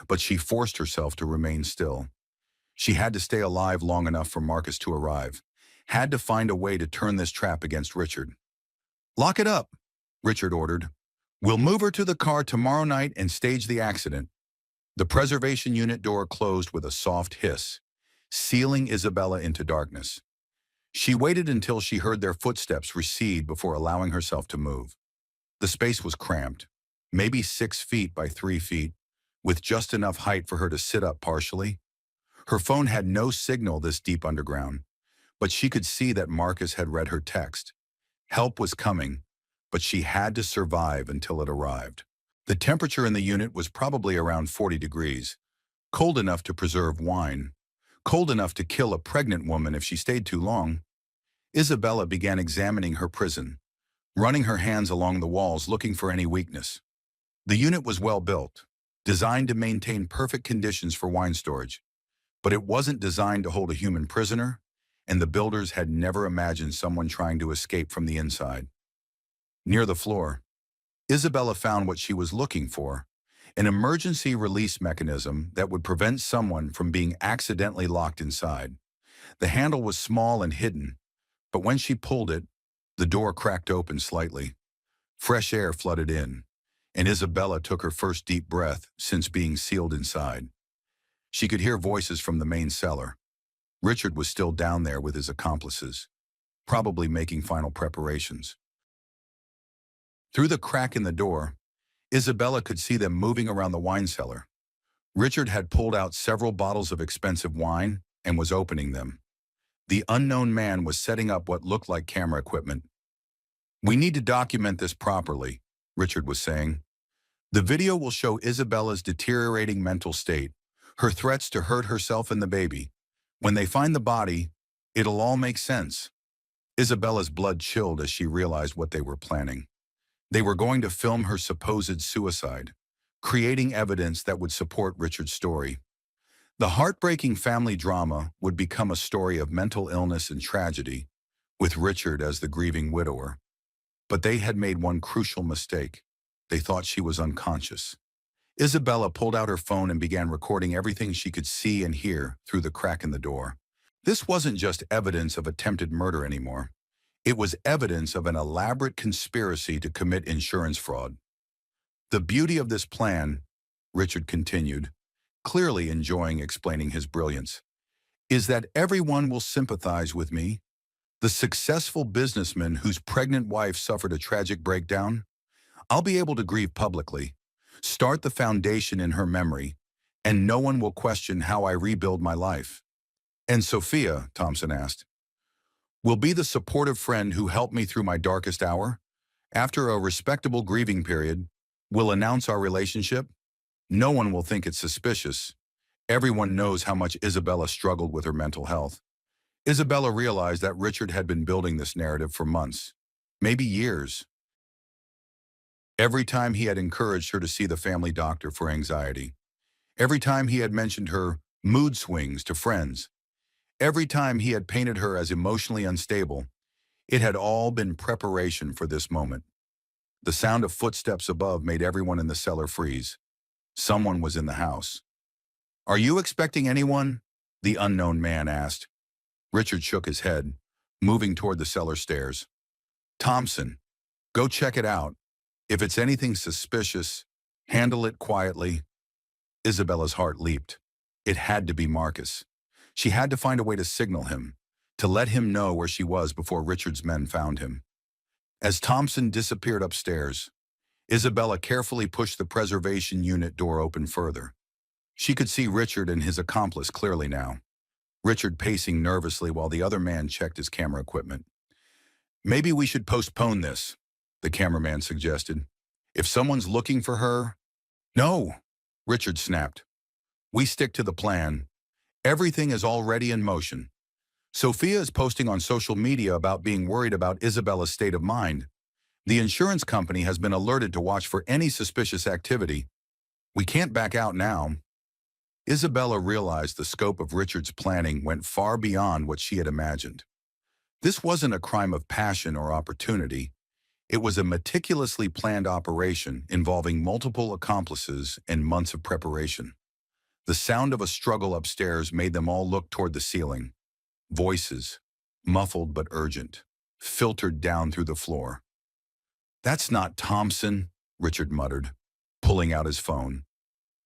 but she forced herself to remain still. She had to stay alive long enough for Marcus to arrive, had to find a way to turn this trap against Richard. Lock it up, Richard ordered. We'll move her to the car tomorrow night and stage the accident. The preservation unit door closed with a soft hiss, sealing Isabella into darkness. She waited until she heard their footsteps recede before allowing herself to move. The space was cramped, maybe 6 feet by 3 feet, with just enough height for her to sit up partially. Her phone had no signal this deep underground, but she could see that Marcus had read her text. Help was coming, but she had to survive until it arrived. The temperature in the unit was probably around 40 degrees, cold enough to preserve wine, cold enough to kill a pregnant woman if she stayed too long. Isabella began examining her prison, running her hands along the walls looking for any weakness. The unit was well built, designed to maintain perfect conditions for wine storage, but it wasn't designed to hold a human prisoner, and the builders had never imagined someone trying to escape from the inside. Near the floor, Isabella found what she was looking for, an emergency release mechanism that would prevent someone from being accidentally locked inside. The handle was small and hidden, but when she pulled it, the door cracked open slightly. Fresh air flooded in, and Isabella took her first deep breath since being sealed inside. She could hear voices from the main cellar. Richard was still down there with his accomplices, probably making final preparations. Through the crack in the door, Isabella could see them moving around the wine cellar. Richard had pulled out several bottles of expensive wine and was opening them. The unknown man was setting up what looked like camera equipment. "We need to document this properly," Richard was saying. "The video will show Isabella's deteriorating mental state, her threats to hurt herself and the baby. When they find the body, it'll all make sense." Isabella's blood chilled as she realized what they were planning. They were going to film her supposed suicide, creating evidence that would support Richard's story. The heartbreaking family drama would become a story of mental illness and tragedy, with Richard as the grieving widower. But they had made one crucial mistake. They thought she was unconscious. Isabella pulled out her phone and began recording everything she could see and hear through the crack in the door. This wasn't just evidence of attempted murder anymore. It was evidence of an elaborate conspiracy to commit insurance fraud. "The beauty of this plan," Richard continued, clearly enjoying explaining his brilliance, "is that everyone will sympathize with me. The successful businessman whose pregnant wife suffered a tragic breakdown, I'll be able to grieve publicly, start the foundation in her memory, and no one will question how I rebuild my life." "And Sophia," Thompson asked, "will be the supportive friend who helped me through my darkest hour? After a respectable grieving period, we'll announce our relationship. No one will think it's suspicious. Everyone knows how much Isabella struggled with her mental health." Isabella realized that Richard had been building this narrative for months, maybe years. Every time he had encouraged her to see the family doctor for anxiety, every time he had mentioned her mood swings to friends, every time he had painted her as emotionally unstable, it had all been preparation for this moment. The sound of footsteps above made everyone in the cellar freeze. Someone was in the house. "Are you expecting anyone?" the unknown man asked. Richard shook his head, moving toward the cellar stairs. "Thompson, go check it out. If it's anything suspicious, handle it quietly." Isabella's heart leaped. It had to be Marcus. She had to find a way to signal him, to let him know where she was before Richard's men found him. As Thompson disappeared upstairs, Isabella carefully pushed the preservation unit door open further. She could see Richard and his accomplice clearly now. Richard pacing nervously while the other man checked his camera equipment. "Maybe we should postpone this," the cameraman suggested. "If someone's looking for her—" "No," Richard snapped. "We stick to the plan. Everything is already in motion. Sophia is posting on social media about being worried about Isabella's state of mind. The insurance company has been alerted to watch for any suspicious activity. We can't back out now." Isabella realized the scope of Richard's planning went far beyond what she had imagined. This wasn't a crime of passion or opportunity. It was a meticulously planned operation involving multiple accomplices and months of preparation. The sound of a struggle upstairs made them all look toward the ceiling. Voices, muffled but urgent, filtered down through the floor. "That's not Thompson," Richard muttered, pulling out his phone.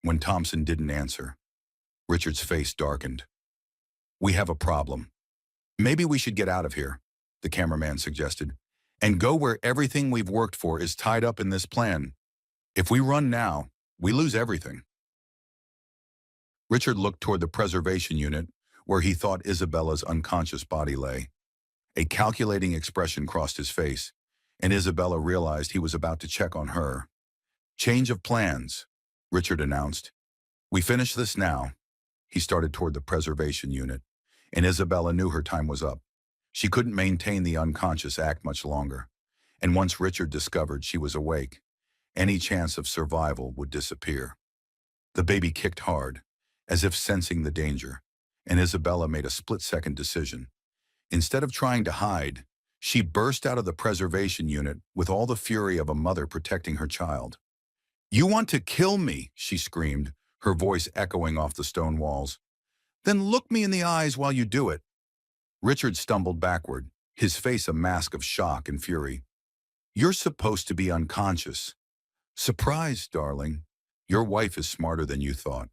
When Thompson didn't answer, Richard's face darkened. "We have a problem. Maybe we should get out of here," the cameraman suggested, "and go where everything we've worked for is tied up in this plan. If we run now, we lose everything." Richard looked toward the preservation unit, where he thought Isabella's unconscious body lay. A calculating expression crossed his face, and Isabella realized he was about to check on her. "Change of plans," Richard announced. "We finish this now." He started toward the preservation unit, and Isabella knew her time was up. She couldn't maintain the unconscious act much longer, and once Richard discovered she was awake, any chance of survival would disappear. The baby kicked hard, as if sensing the danger, and Isabella made a split-second decision. Instead of trying to hide, she burst out of the preservation unit with all the fury of a mother protecting her child. "You want to kill me," she screamed, her voice echoing off the stone walls. "Then look me in the eyes while you do it." Richard stumbled backward, his face a mask of shock and fury. "You're supposed to be unconscious." "Surprise, darling. Your wife is smarter than you thought."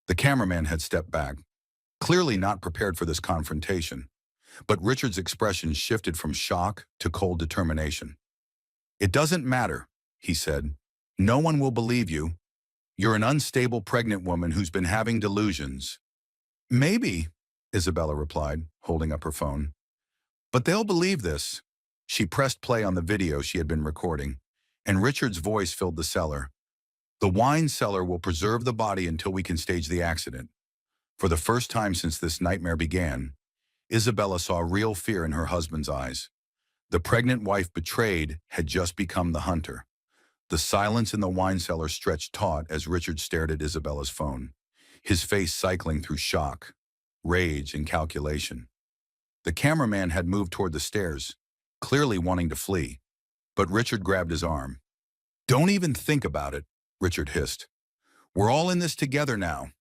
The cameraman had stepped back, clearly not prepared for this confrontation, but Richard's expression shifted from shock to cold determination. "It doesn't matter," he said. No one will believe you. You're an unstable pregnant woman who's been having delusions. Maybe, Isabella replied, holding up her phone. But they'll believe this. She pressed play on the video she had been recording, and Richard's voice filled the cellar. The wine cellar will preserve the body until we can stage the accident. For the first time since this nightmare began, Isabella saw real fear in her husband's eyes. The pregnant wife betrayed had just become the hunter. The silence in the wine cellar stretched taut as Richard stared at Isabella's phone, his face cycling through shock, rage, and calculation. The cameraman had moved toward the stairs, clearly wanting to flee, but Richard grabbed his arm. "Don't even think about it," Richard hissed. "We're all in this together now."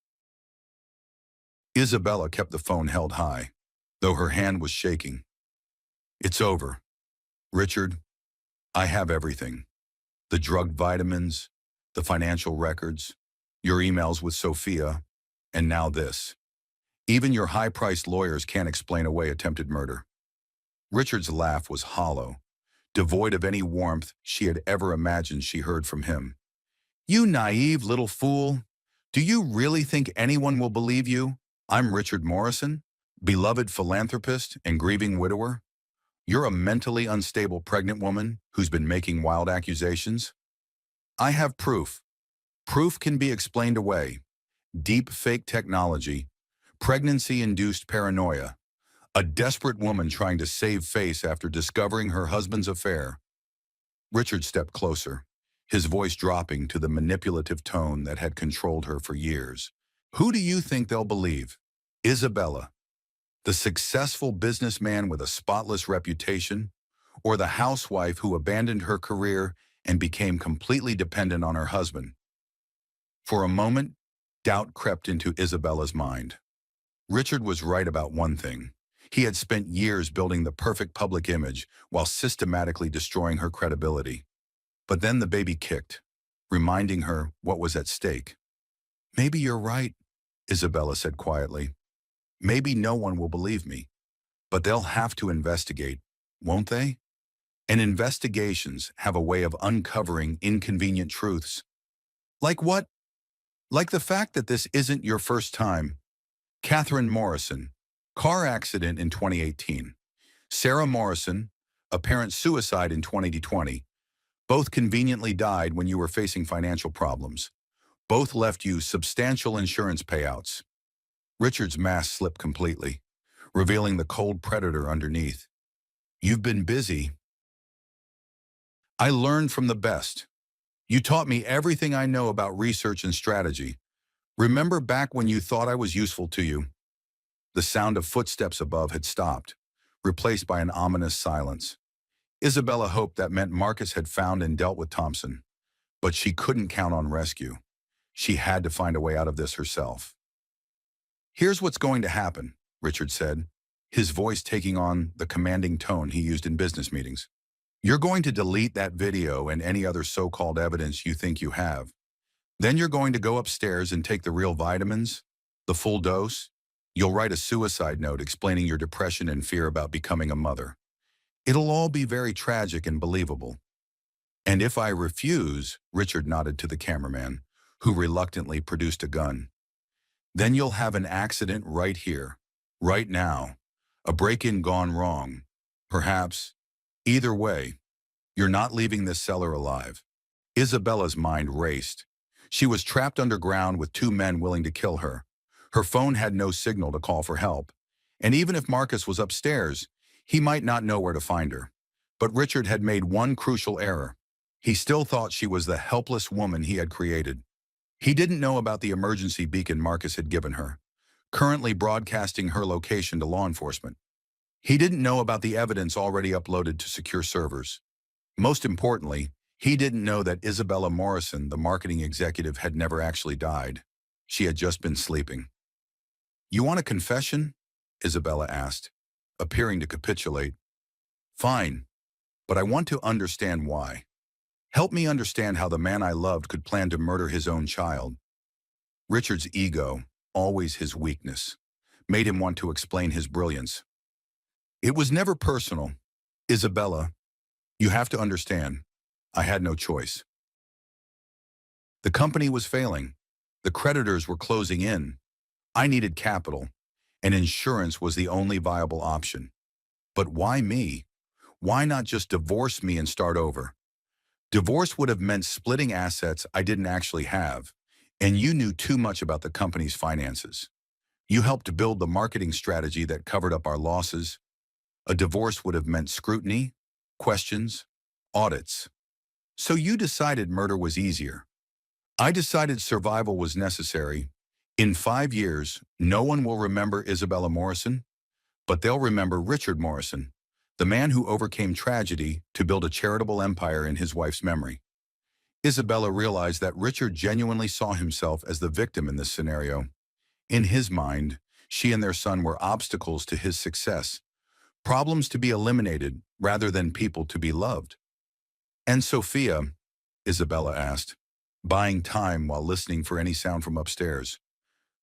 Isabella kept the phone held high, though her hand was shaking. "It's over. Richard, I have everything. The drugged vitamins, the financial records, your emails with Sophia, and now this. Even your high-priced lawyers can't explain away attempted murder." Richard's laugh was hollow, devoid of any warmth she had ever imagined she heard from him. "You naive little fool. Do you really think anyone will believe you? I'm Richard Morrison, beloved philanthropist and grieving widower. You're a mentally unstable pregnant woman who's been making wild accusations. I have proof. Proof can be explained away. Deep fake technology, pregnancy-induced paranoia, a desperate woman trying to save face after discovering her husband's affair." Richard stepped closer, his voice dropping to the manipulative tone that had controlled her for years. "Who do you think they'll believe? Isabella, the successful businessman with a spotless reputation, or the housewife who abandoned her career and became completely dependent on her husband?" For a moment, doubt crept into Isabella's mind. Richard was right about one thing. He had spent years building the perfect public image while systematically destroying her credibility. But then the baby kicked, reminding her what was at stake. "Maybe you're right," Isabella said quietly. "Maybe no one will believe me, but they'll have to investigate, won't they? And investigations have a way of uncovering inconvenient truths." "Like what?" "Like the fact that this isn't your first time. Catherine Morrison, car accident in 2018. Sarah Morrison, apparent suicide in 2020. Both conveniently died when you were facing financial problems. Both left you substantial insurance payouts." Richard's mask slipped completely, revealing the cold predator underneath. "You've been busy. I learned from the best. You taught me everything I know about research and strategy. Remember back when you thought I was useful to you?" The sound of footsteps above had stopped, replaced by an ominous silence. Isabella hoped that meant Marcus had found and dealt with Thompson, but she couldn't count on rescue. She had to find a way out of this herself. "Here's what's going to happen," Richard said, his voice taking on the commanding tone he used in business meetings. "You're going to delete that video and any other so-called evidence you think you have. Then you're going to go upstairs and take the real vitamins, the full dose. You'll write a suicide note explaining your depression and fear about becoming a mother. It'll all be very tragic and believable. And if I refuse," Richard nodded to the cameraman, who reluctantly produced a gun, "then you'll have an accident right here, right now. A break-in gone wrong. Perhaps. Either way, you're not leaving this cellar alive." Isabella's mind raced. She was trapped underground with two men willing to kill her. Her phone had no signal to call for help. And even if Marcus was upstairs, he might not know where to find her. But Richard had made one crucial error. He still thought she was the helpless woman he had created. He didn't know about the emergency beacon Marcus had given her, currently broadcasting her location to law enforcement. He didn't know about the evidence already uploaded to secure servers. Most importantly, he didn't know that Isabella Morrison, the marketing executive, had never actually died. She had just been sleeping. "You want a confession?" Isabella asked, appearing to capitulate. "Fine, but I want to understand why. Help me understand how the man I loved could plan to murder his own child." Richard's ego, always his weakness, made him want to explain his brilliance. "It was never personal. Isabella, you have to understand, I had no choice. The company was failing. The creditors were closing in. I needed capital, and insurance was the only viable option. But why me? Why not just divorce me and start over? Divorce would have meant splitting assets I didn't actually have, and you knew too much about the company's finances. You helped build the marketing strategy that covered up our losses. A divorce would have meant scrutiny, questions, audits. So you decided murder was easier. I decided survival was necessary. In 5 years, no one will remember Isabella Morrison, but they'll remember Richard Morrison, the man who overcame tragedy to build a charitable empire in his wife's memory. Isabella realized that Richard genuinely saw himself as the victim in this scenario. In his mind, she and their son were obstacles to his success, problems to be eliminated rather than people to be loved. And Sophia, Isabella asked, buying time while listening for any sound from upstairs.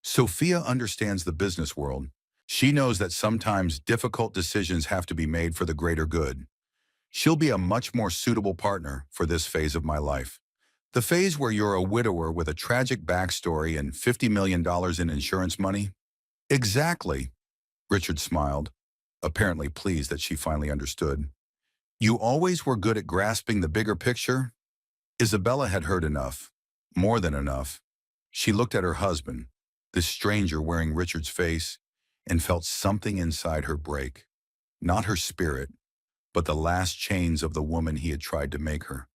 Sophia understands the business world. She knows that sometimes difficult decisions have to be made for the greater good. She'll be a much more suitable partner for this phase of my life. The phase where you're a widower with a tragic backstory and $50 million in insurance money? Exactly, Richard smiled, apparently pleased that she finally understood. You always were good at grasping the bigger picture? Isabella had heard enough, more than enough. She looked at her husband, this stranger wearing Richard's face, and felt something inside her break. Not her spirit, but the last chains of the woman he had tried to make her.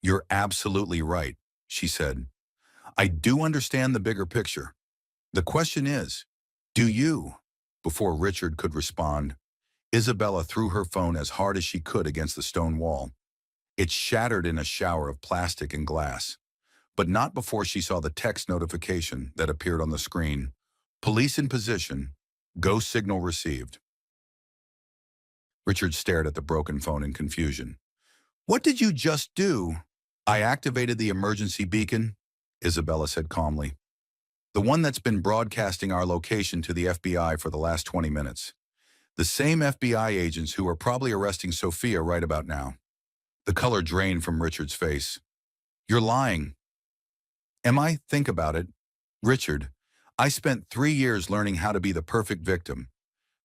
You're absolutely right, she said. I do understand the bigger picture. The question is, do you? Before Richard could respond, Isabella threw her phone as hard as she could against the stone wall. It shattered in a shower of plastic and glass, but not before she saw the text notification that appeared on the screen. Police in position. Go signal received. Richard stared at the broken phone in confusion. What did you just do? I activated the emergency beacon, Isabella said calmly. The one that's been broadcasting our location to the FBI for the last 20 minutes. The same FBI agents who are probably arresting Sophia right about now. The color drained from Richard's face. You're lying. Am I? Think about it. Richard, I spent 3 years learning how to be the perfect victim,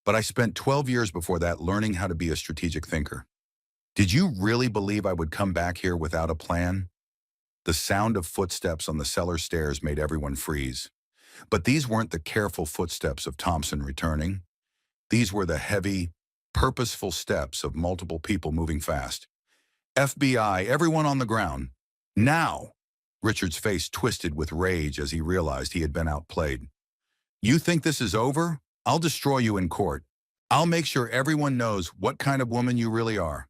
but I spent 12 years before that learning how to be a strategic thinker. Did you really believe I would come back here without a plan? The sound of footsteps on the cellar stairs made everyone freeze. But these weren't the careful footsteps of Thompson returning. These were the heavy, purposeful steps of multiple people moving fast. FBI, everyone on the ground. Now! Richard's face twisted with rage as he realized he had been outplayed. You think this is over? I'll destroy you in court. I'll make sure everyone knows what kind of woman you really are.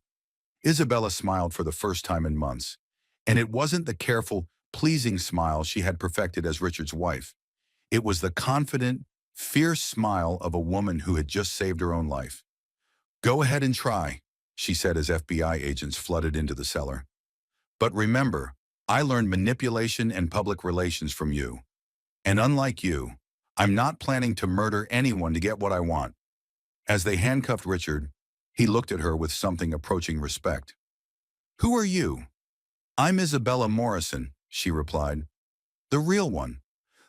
Isabella smiled for the first time in months, and it wasn't the careful, pleasing smile she had perfected as Richard's wife. It was the confident, fierce smile of a woman who had just saved her own life. Go ahead and try, she said as FBI agents flooded into the cellar. But remember, I learned manipulation and public relations from you. And unlike you, I'm not planning to murder anyone to get what I want. As they handcuffed Richard, he looked at her with something approaching respect. Who are you? I'm Isabella Morrison, she replied. The real one.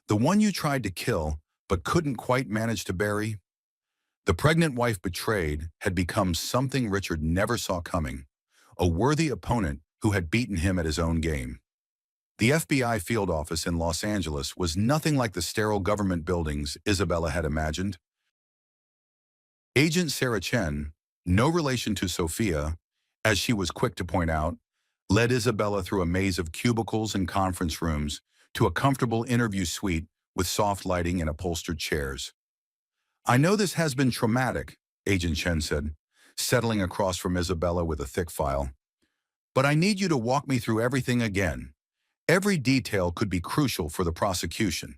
The one you tried to kill, but couldn't quite manage to bury. The pregnant wife betrayed had become something Richard never saw coming, a worthy opponent who had beaten him at his own game. The FBI field office in Los Angeles was nothing like the sterile government buildings Isabella had imagined. Agent Sarah Chen, no relation to Sophia, as she was quick to point out, led Isabella through a maze of cubicles and conference rooms to a comfortable interview suite with soft lighting and upholstered chairs. I know this has been traumatic, Agent Chen said, settling across from Isabella with a thick file. But I need you to walk me through everything again. Every detail could be crucial for the prosecution.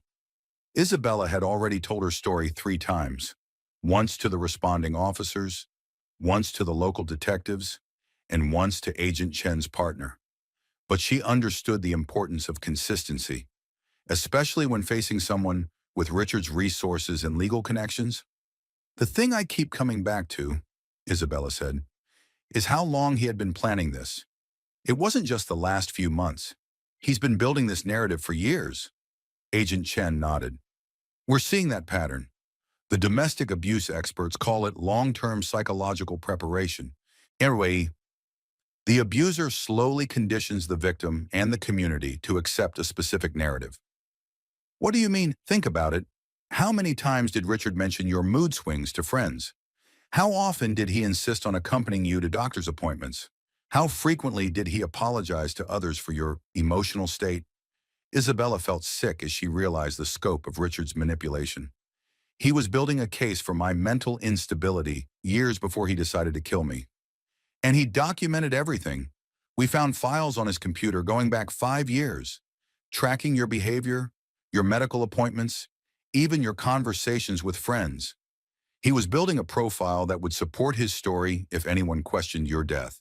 Isabella had already told her story 3 times, once to the responding officers, once to the local detectives, and once to Agent Chen's partner. But she understood the importance of consistency, especially when facing someone with Richard's resources and legal connections. The thing I keep coming back to, Isabella said, is how long he had been planning this. It wasn't just the last few months. He's been building this narrative for years. Agent Chen nodded. We're seeing that pattern. The domestic abuse experts call it long-term psychological preparation. Anyway, the abuser slowly conditions the victim and the community to accept a specific narrative. What do you mean? Think about it. How many times did Richard mention your mood swings to friends? How often did he insist on accompanying you to doctor's appointments? How frequently did he apologize to others for your emotional state? Isabella felt sick as she realized the scope of Richard's manipulation. He was building a case for my mental instability years before he decided to kill me. And he documented everything. We found files on his computer going back 5 years, tracking your behavior, your medical appointments, even your conversations with friends. He was building a profile that would support his story if anyone questioned your death.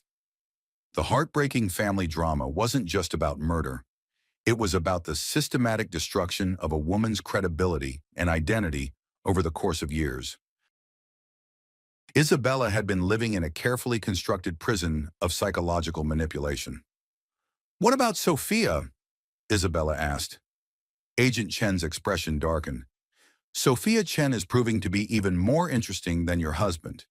The heartbreaking family drama wasn't just about murder. It was about the systematic destruction of a woman's credibility and identity over the course of years. Isabella had been living in a carefully constructed prison of psychological manipulation. What about Sophia? Isabella asked. Agent Chen's expression darkened. Sophia Chen is proving to be even more interesting than your husband.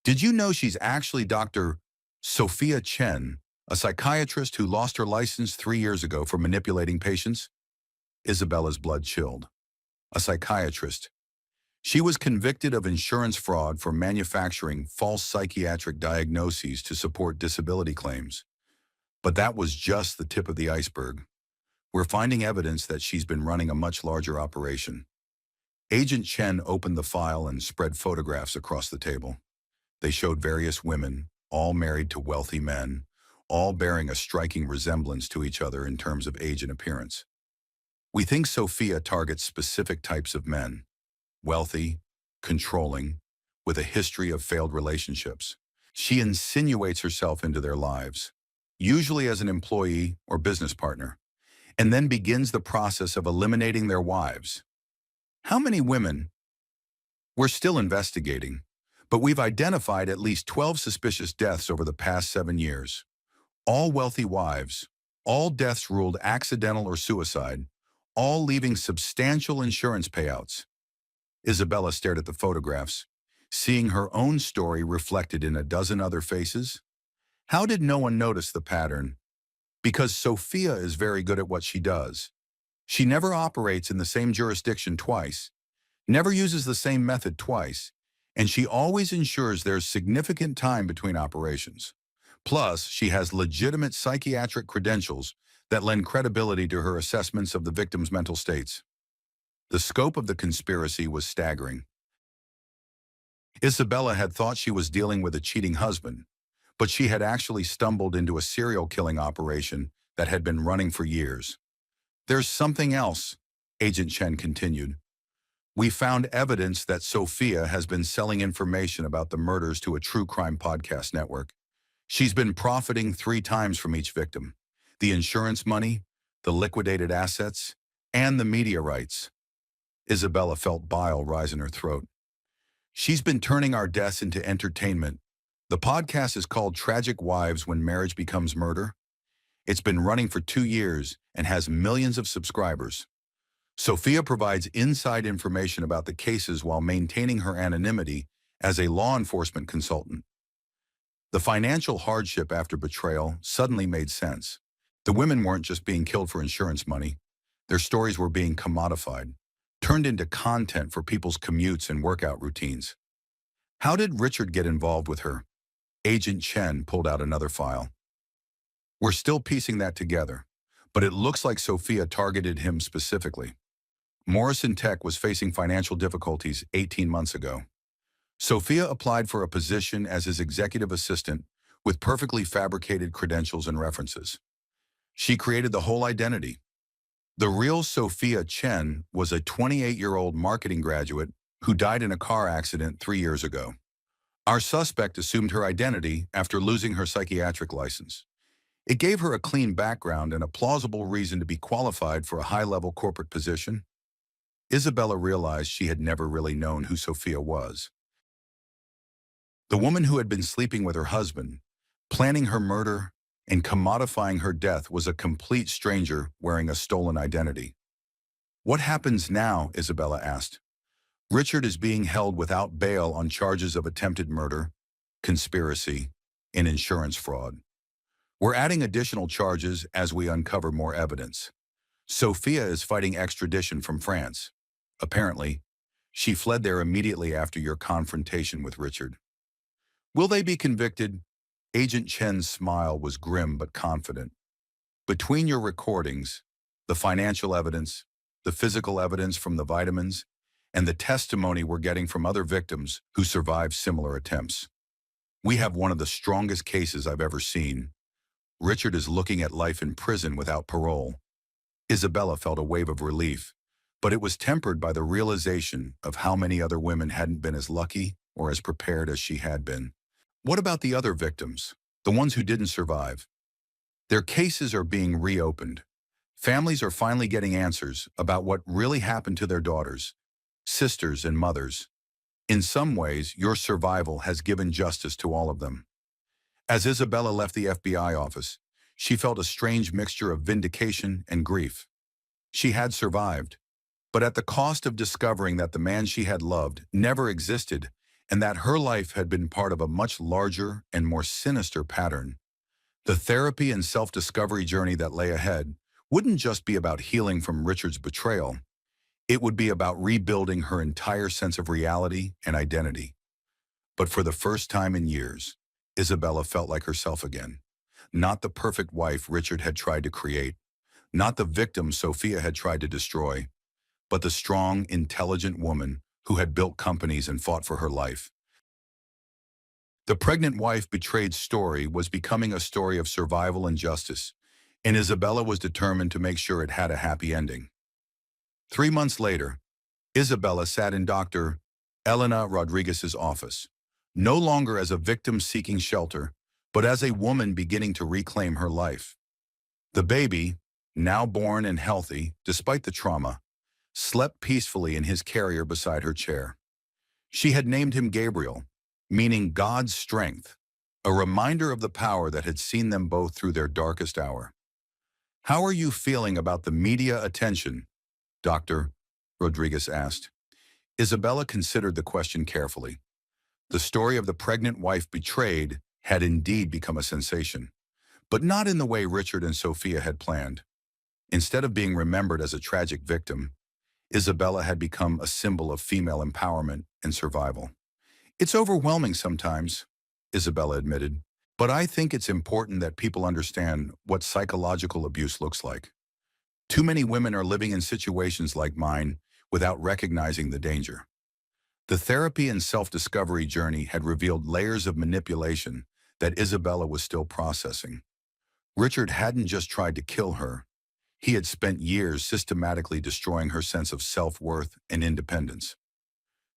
Did you know she's actually Dr. Sophia Chen, a psychiatrist who lost her license 3 years ago for manipulating patients? Isabella's blood chilled. A psychiatrist. She was convicted of insurance fraud for manufacturing false psychiatric diagnoses to support disability claims. But that was just the tip of the iceberg. We're finding evidence that she's been running a much larger operation. Agent Chen opened the file and spread photographs across the table. They showed various women, all married to wealthy men, all bearing a striking resemblance to each other in terms of age and appearance. We think Sophia targets specific types of men: wealthy, controlling, with a history of failed relationships. She insinuates herself into their lives, usually as an employee or business partner, and then begins the process of eliminating their wives. How many women? We're still investigating, but we've identified at least 12 suspicious deaths over the past 7 years. All wealthy wives, all deaths ruled accidental or suicide, all leaving substantial insurance payouts. Isabella stared at the photographs, seeing her own story reflected in a dozen other faces. How did no one notice the pattern? Because Sophia is very good at what she does. She never operates in the same jurisdiction twice, never uses the same method twice, and she always ensures there's significant time between operations. Plus, she has legitimate psychiatric credentials that lend credibility to her assessments of the victim's mental states. The scope of the conspiracy was staggering. Isabella had thought she was dealing with a cheating husband, but she had actually stumbled into a serial killing operation that had been running for years. There's something else, Agent Chen continued. We found evidence that Sophia has been selling information about the murders to a true crime podcast network. She's been profiting 3 times from each victim: the insurance money, the liquidated assets, and the media rights. Isabella felt bile rise in her throat. She's been turning our deaths into entertainment. The podcast is called Tragic Wives When Marriage Becomes Murder. It's been running for 2 years and has millions of subscribers. Sophia provides inside information about the cases while maintaining her anonymity as a law enforcement consultant. The financial hardship after betrayal suddenly made sense. The women weren't just being killed for insurance money. Their stories were being commodified, turned into content for people's commutes and workout routines. How did Richard get involved with her? Agent Chen pulled out another file. We're still piecing that together, but it looks like Sophia targeted him specifically. Morrison Tech was facing financial difficulties 18 months ago. Sophia applied for a position as his executive assistant with perfectly fabricated credentials and references. She created the whole identity. The real Sophia Chen was a 28-year-old marketing graduate who died in a car accident 3 years ago. Our suspect assumed her identity after losing her psychiatric license. It gave her a clean background and a plausible reason to be qualified for a high-level corporate position. Isabella realized she had never really known who Sophia was. The woman who had been sleeping with her husband, planning her murder, and commodifying her death was a complete stranger wearing a stolen identity. What happens now? Isabella asked. Richard is being held without bail on charges of attempted murder, conspiracy, and insurance fraud. We're adding additional charges as we uncover more evidence. Sophia is fighting extradition from France. Apparently, she fled there immediately after your confrontation with Richard. Will they be convicted? Agent Chen's smile was grim but confident. Between your recordings, the financial evidence, the physical evidence from the vitamins, and the testimony we're getting from other victims who survived similar attempts, we have one of the strongest cases I've ever seen. Richard is looking at life in prison without parole. Isabella felt a wave of relief, but it was tempered by the realization of how many other women hadn't been as lucky or as prepared as she had been. What about the other victims, the ones who didn't survive? Their cases are being reopened. Families are finally getting answers about what really happened to their daughters, sisters, and mothers. In some ways, your survival has given justice to all of them. As Isabella left the FBI office, she felt a strange mixture of vindication and grief. She had survived, but at the cost of discovering that the man she had loved never existed and that her life had been part of a much larger and more sinister pattern. The therapy and self-discovery journey that lay ahead wouldn't just be about healing from Richard's betrayal. It would be about rebuilding her entire sense of reality and identity. But for the first time in years, Isabella felt like herself again. Not the perfect wife Richard had tried to create, not the victim Sophia had tried to destroy, but the strong, intelligent woman who had built companies and fought for her life. The pregnant wife betrayed story was becoming a story of survival and justice, and Isabella was determined to make sure it had a happy ending. 3 months later, Isabella sat in Dr. Elena Rodriguez's office, no longer as a victim seeking shelter, but as a woman beginning to reclaim her life. The baby, now born and healthy despite the trauma, slept peacefully in his carrier beside her chair. She had named him Gabriel, meaning God's strength, a reminder of the power that had seen them both through their darkest hour. How are you feeling about the media attention? Dr. Rodriguez asked. Isabella considered the question carefully. The story of the pregnant wife betrayed had indeed become a sensation, but not in the way Richard and Sophia had planned. Instead of being remembered as a tragic victim, Isabella had become a symbol of female empowerment and survival. It's overwhelming sometimes, Isabella admitted, but I think it's important that people understand what psychological abuse looks like. Too many women are living in situations like mine without recognizing the danger. The therapy and self-discovery journey had revealed layers of manipulation that Isabella was still processing. Richard hadn't just tried to kill her. He had spent years systematically destroying her sense of self-worth and independence.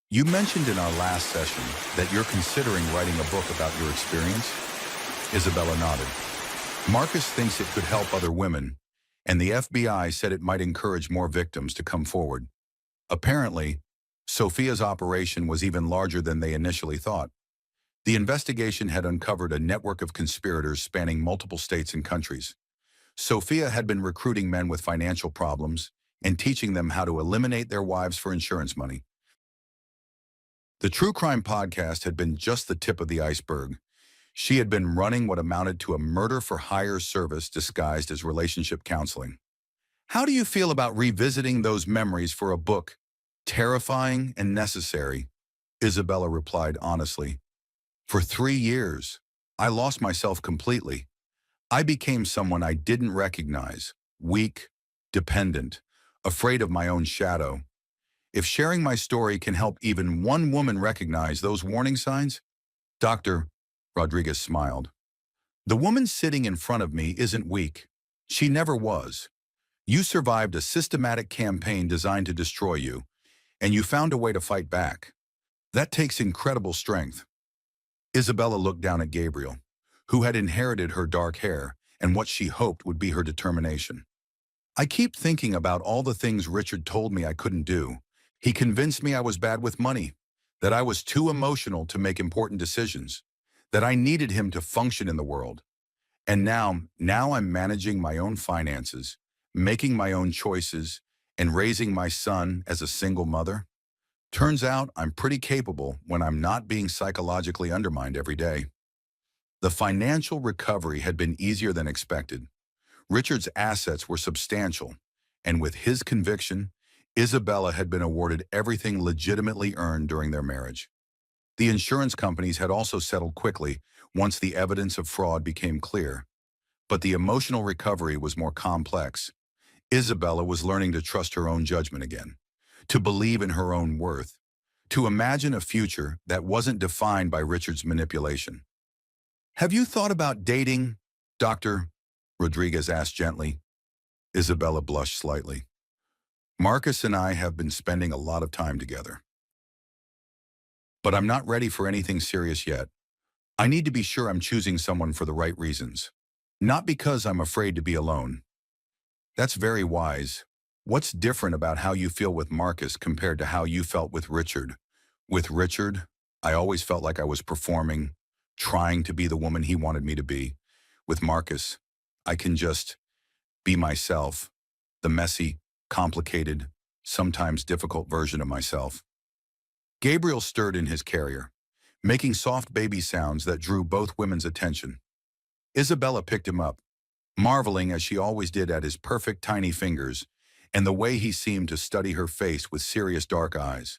You mentioned in our last session that you're considering writing a book about your experience? Isabella nodded. Marcus thinks it could help other women, and the FBI said it might encourage more victims to come forward. Apparently, Sophia's operation was even larger than they initially thought. The investigation had uncovered a network of conspirators spanning multiple states and countries. Sophia had been recruiting men with financial problems and teaching them how to eliminate their wives for insurance money. The True Crime Podcast had been just the tip of the iceberg. She had been running what amounted to a murder-for-hire service disguised as relationship counseling. How do you feel about revisiting those memories for a book? Terrifying and necessary, Isabella replied honestly. For 3 years, I lost myself completely. I became someone I didn't recognize, weak, dependent, afraid of my own shadow. If sharing my story can help even one woman recognize those warning signs, Dr. Rodriguez smiled. The woman sitting in front of me isn't weak. She never was. You survived a systematic campaign designed to destroy you, and you found a way to fight back. That takes incredible strength. Isabella looked down at Gabriel, who had inherited her dark hair and what she hoped would be her determination. I keep thinking about all the things Richard told me I couldn't do. He convinced me I was bad with money, that I was too emotional to make important decisions, that I needed him to function in the world. And now I'm managing my own finances, making my own choices, and raising my son as a single mother. Turns out I'm pretty capable when I'm not being psychologically undermined every day. The financial recovery had been easier than expected. Richard's assets were substantial, and with his conviction, Isabella had been awarded everything legitimately earned during their marriage. The insurance companies had also settled quickly once the evidence of fraud became clear. But the emotional recovery was more complex. Isabella was learning to trust her own judgment again, to believe in her own worth, to imagine a future that wasn't defined by Richard's manipulation. "Have you thought about dating, Dr.?" Rodriguez asked gently. Isabella blushed slightly. "Marcus and I have been spending a lot of time together. But I'm not ready for anything serious yet. I need to be sure I'm choosing someone for the right reasons. Not because I'm afraid to be alone." "That's very wise. What's different about how you feel with Marcus compared to how you felt with Richard?" "With Richard, I always felt like I was performing, trying to be the woman he wanted me to be. With Marcus, I can just be myself, the messy, complicated, sometimes difficult version of myself." Gabriel stirred in his carrier, making soft baby sounds that drew both women's attention. Isabella picked him up, marveling as she always did at his perfect tiny fingers and the way he seemed to study her face with serious dark eyes.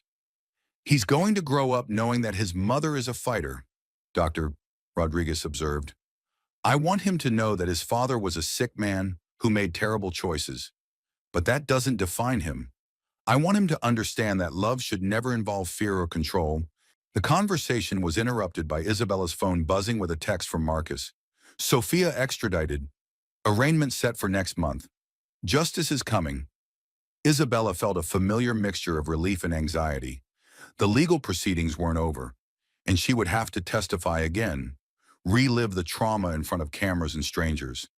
"He's going to grow up knowing that his mother is a fighter," Dr. Rodriguez observed. "I want him to know that his father was a sick man who made terrible choices. But that doesn't define him. I want him to understand that love should never involve fear or control." The conversation was interrupted by Isabella's phone buzzing with a text from Marcus. "Sophia extradited. Arraignment set for next month. Justice is coming." Isabella felt a familiar mixture of relief and anxiety. The legal proceedings weren't over, and she would have to testify again, relive the trauma in front of cameras and strangers.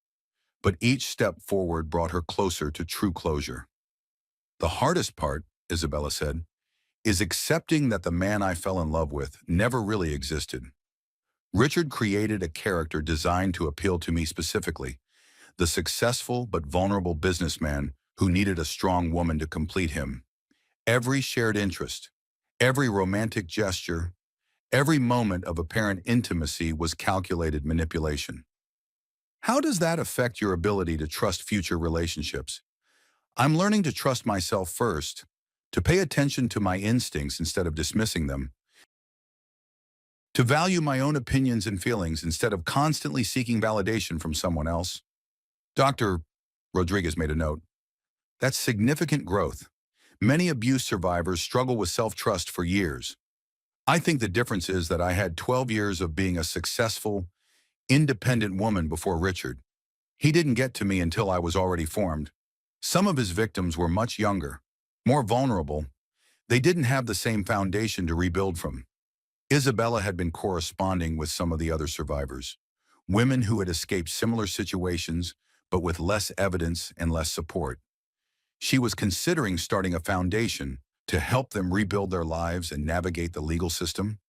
But each step forward brought her closer to true closure. "The hardest part," Isabella said, "is accepting that the man I fell in love with never really existed. Richard created a character designed to appeal to me specifically, the successful but vulnerable businessman who needed a strong woman to complete him. Every shared interest, every romantic gesture, every moment of apparent intimacy was calculated manipulation. How does that affect your ability to trust future relationships?" "I'm learning to trust myself first, to pay attention to my instincts instead of dismissing them, to value my own opinions and feelings instead of constantly seeking validation from someone else." Dr. Rodriguez made a note. "That's significant growth. Many abuse survivors struggle with self-trust for years. I think the difference is that I had 12 years of being a successful, independent woman before Richard. He didn't get to me until I was already formed. Some of his victims were much younger, more vulnerable. They didn't have the same foundation to rebuild from." Isabella had been corresponding with some of the other survivors, women who had escaped similar situations, but with less evidence and less support. She was considering starting a foundation to help them rebuild their lives and navigate the legal system.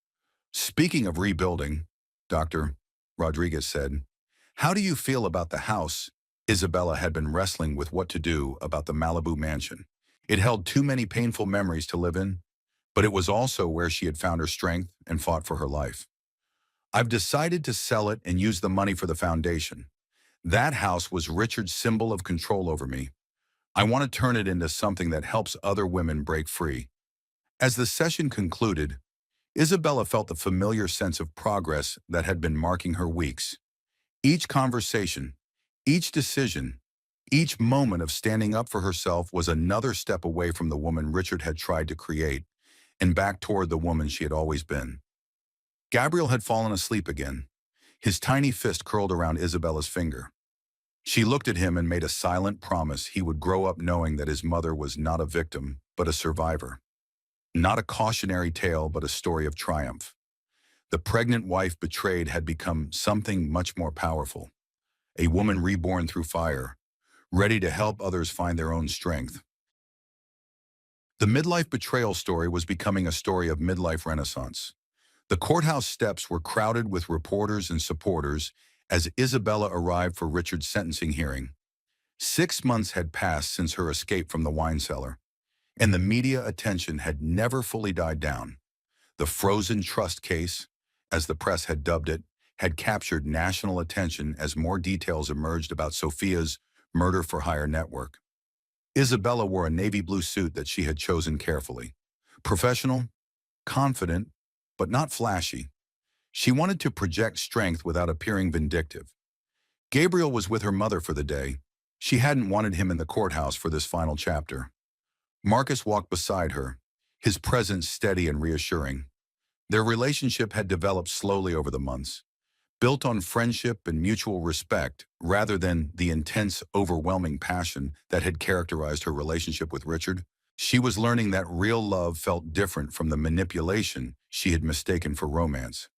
"Speaking of rebuilding," Dr. Rodriguez said, "how do you feel about the house?" Isabella had been wrestling with what to do about the Malibu mansion. It held too many painful memories to live in, but it was also where she had found her strength and fought for her life. "I've decided to sell it and use the money for the foundation. That house was Richard's symbol of control over me. I want to turn it into something that helps other women break free." As the session concluded, Isabella felt the familiar sense of progress that had been marking her weeks. Each conversation, each decision, each moment of standing up for herself was another step away from the woman Richard had tried to create and back toward the woman she had always been. Gabriel had fallen asleep again, his tiny fist curled around Isabella's finger. She looked at him and made a silent promise he would grow up knowing that his mother was not a victim, but a survivor. Not a cautionary tale, but a story of triumph. The pregnant wife betrayed had become something much more powerful. A woman reborn through fire, ready to help others find their own strength. The midlife betrayal story was becoming a story of midlife renaissance. The courthouse steps were crowded with reporters and supporters as Isabella arrived for Richard's sentencing hearing. 6 months had passed since her escape from the wine cellar, and the media attention had never fully died down. The frozen trust case, as the press had dubbed it, had captured national attention as more details emerged about Sophia's murder-for-hire network. Isabella wore a navy blue suit that she had chosen carefully. Professional, confident, but not flashy. She wanted to project strength without appearing vindictive. Gabriel was with her mother for the day. She hadn't wanted him in the courthouse for this final chapter. Marcus walked beside her, his presence steady and reassuring. Their relationship had developed slowly over the months, built on friendship and mutual respect rather than the intense, overwhelming passion that had characterized her relationship with Richard. She was learning that real love felt different from the manipulation she had mistaken for romance.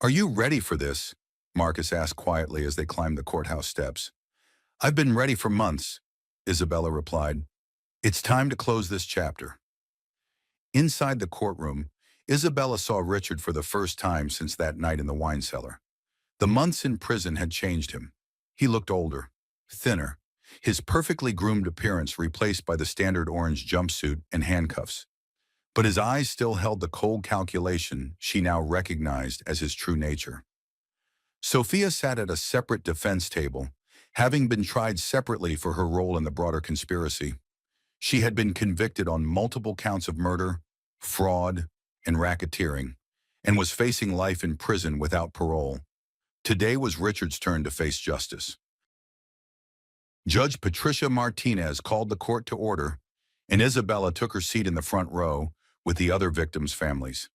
"Are you ready for this?" Marcus asked quietly as they climbed the courthouse steps. "I've been ready for months," Isabella replied. "It's time to close this chapter." Inside the courtroom, Isabella saw Richard for the first time since that night in the wine cellar. The months in prison had changed him. He looked older, thinner, his perfectly groomed appearance replaced by the standard orange jumpsuit and handcuffs. But his eyes still held the cold calculation she now recognized as his true nature. Sophia sat at a separate defense table, having been tried separately for her role in the broader conspiracy. She had been convicted on multiple counts of murder, fraud, and racketeering, and was facing life in prison without parole. Today was Richard's turn to face justice. Judge Patricia Martinez called the court to order, and Isabella took her seat in the front row with the other victims' families.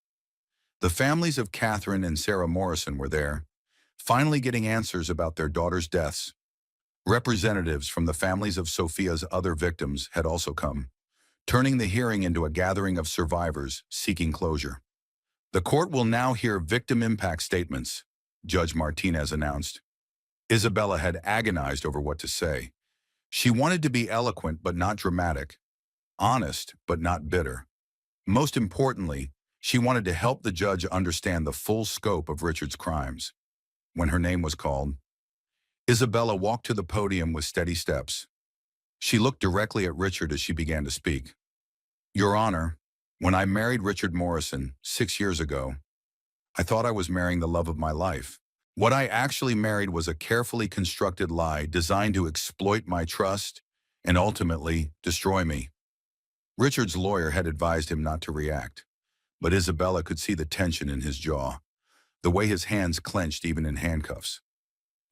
The families of Catherine and Sarah Morrison were there, finally getting answers about their daughters' deaths. Representatives from the families of Sophia's other victims had also come, turning the hearing into a gathering of survivors seeking closure. "The court will now hear victim impact statements," Judge Martinez announced. Isabella had agonized over what to say. She wanted to be eloquent but not dramatic, honest but not bitter. Most importantly, she wanted to help the judge understand the full scope of Richard's crimes. When her name was called, Isabella walked to the podium with steady steps. She looked directly at Richard as she began to speak. "Your Honor, when I married Richard Morrison 6 years ago, I thought I was marrying the love of my life. What I actually married was a carefully constructed lie designed to exploit my trust and ultimately destroy me." Richard's lawyer had advised him not to react, but Isabella could see the tension in his jaw, the way his hands clenched even in handcuffs.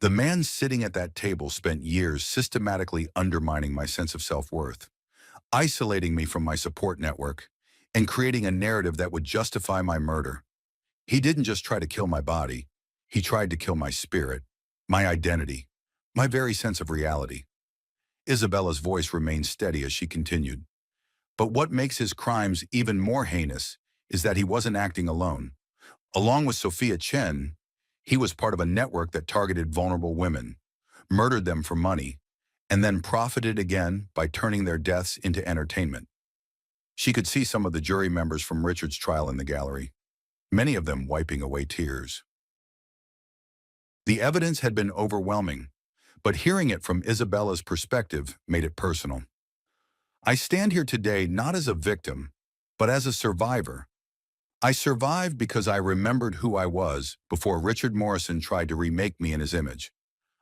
"The man sitting at that table spent years systematically undermining my sense of self-worth, isolating me from my support network, and creating a narrative that would justify my murder. He didn't just try to kill my body, he tried to kill my spirit, my identity, my very sense of reality." Isabella's voice remained steady as she continued. "But what makes his crimes even more heinous is that he wasn't acting alone. Along with Sophia Chen, he was part of a network that targeted vulnerable women, murdered them for money, and then profited again by turning their deaths into entertainment." She could see some of the jury members from Richard's trial in the gallery, many of them wiping away tears. The evidence had been overwhelming, but hearing it from Isabella's perspective made it personal. "I stand here today not as a victim, but as a survivor. I survived because I remembered who I was before Richard Morrison tried to remake me in his image.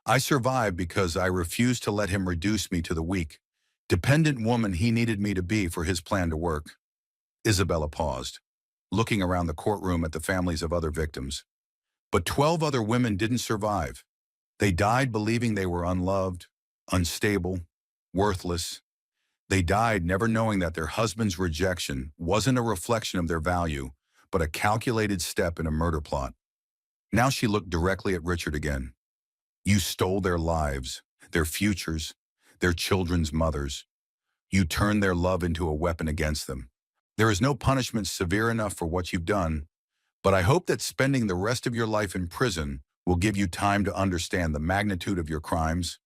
I survived because I refused to let him reduce me to the weak, dependent woman he needed me to be for his plan to work." Isabella paused, looking around the courtroom at the families of other victims. But 12 other women didn't survive. They died believing they were unloved, unstable, worthless. They died never knowing that their husband's rejection wasn't a reflection of their value, but a calculated step in a murder plot. Now she looked directly at Richard again. "You stole their lives, their futures, their children's mothers. You turned their love into a weapon against them. There is no punishment severe enough for what you've done, but I hope that spending the rest of your life in prison will give you time to understand the magnitude of your crimes."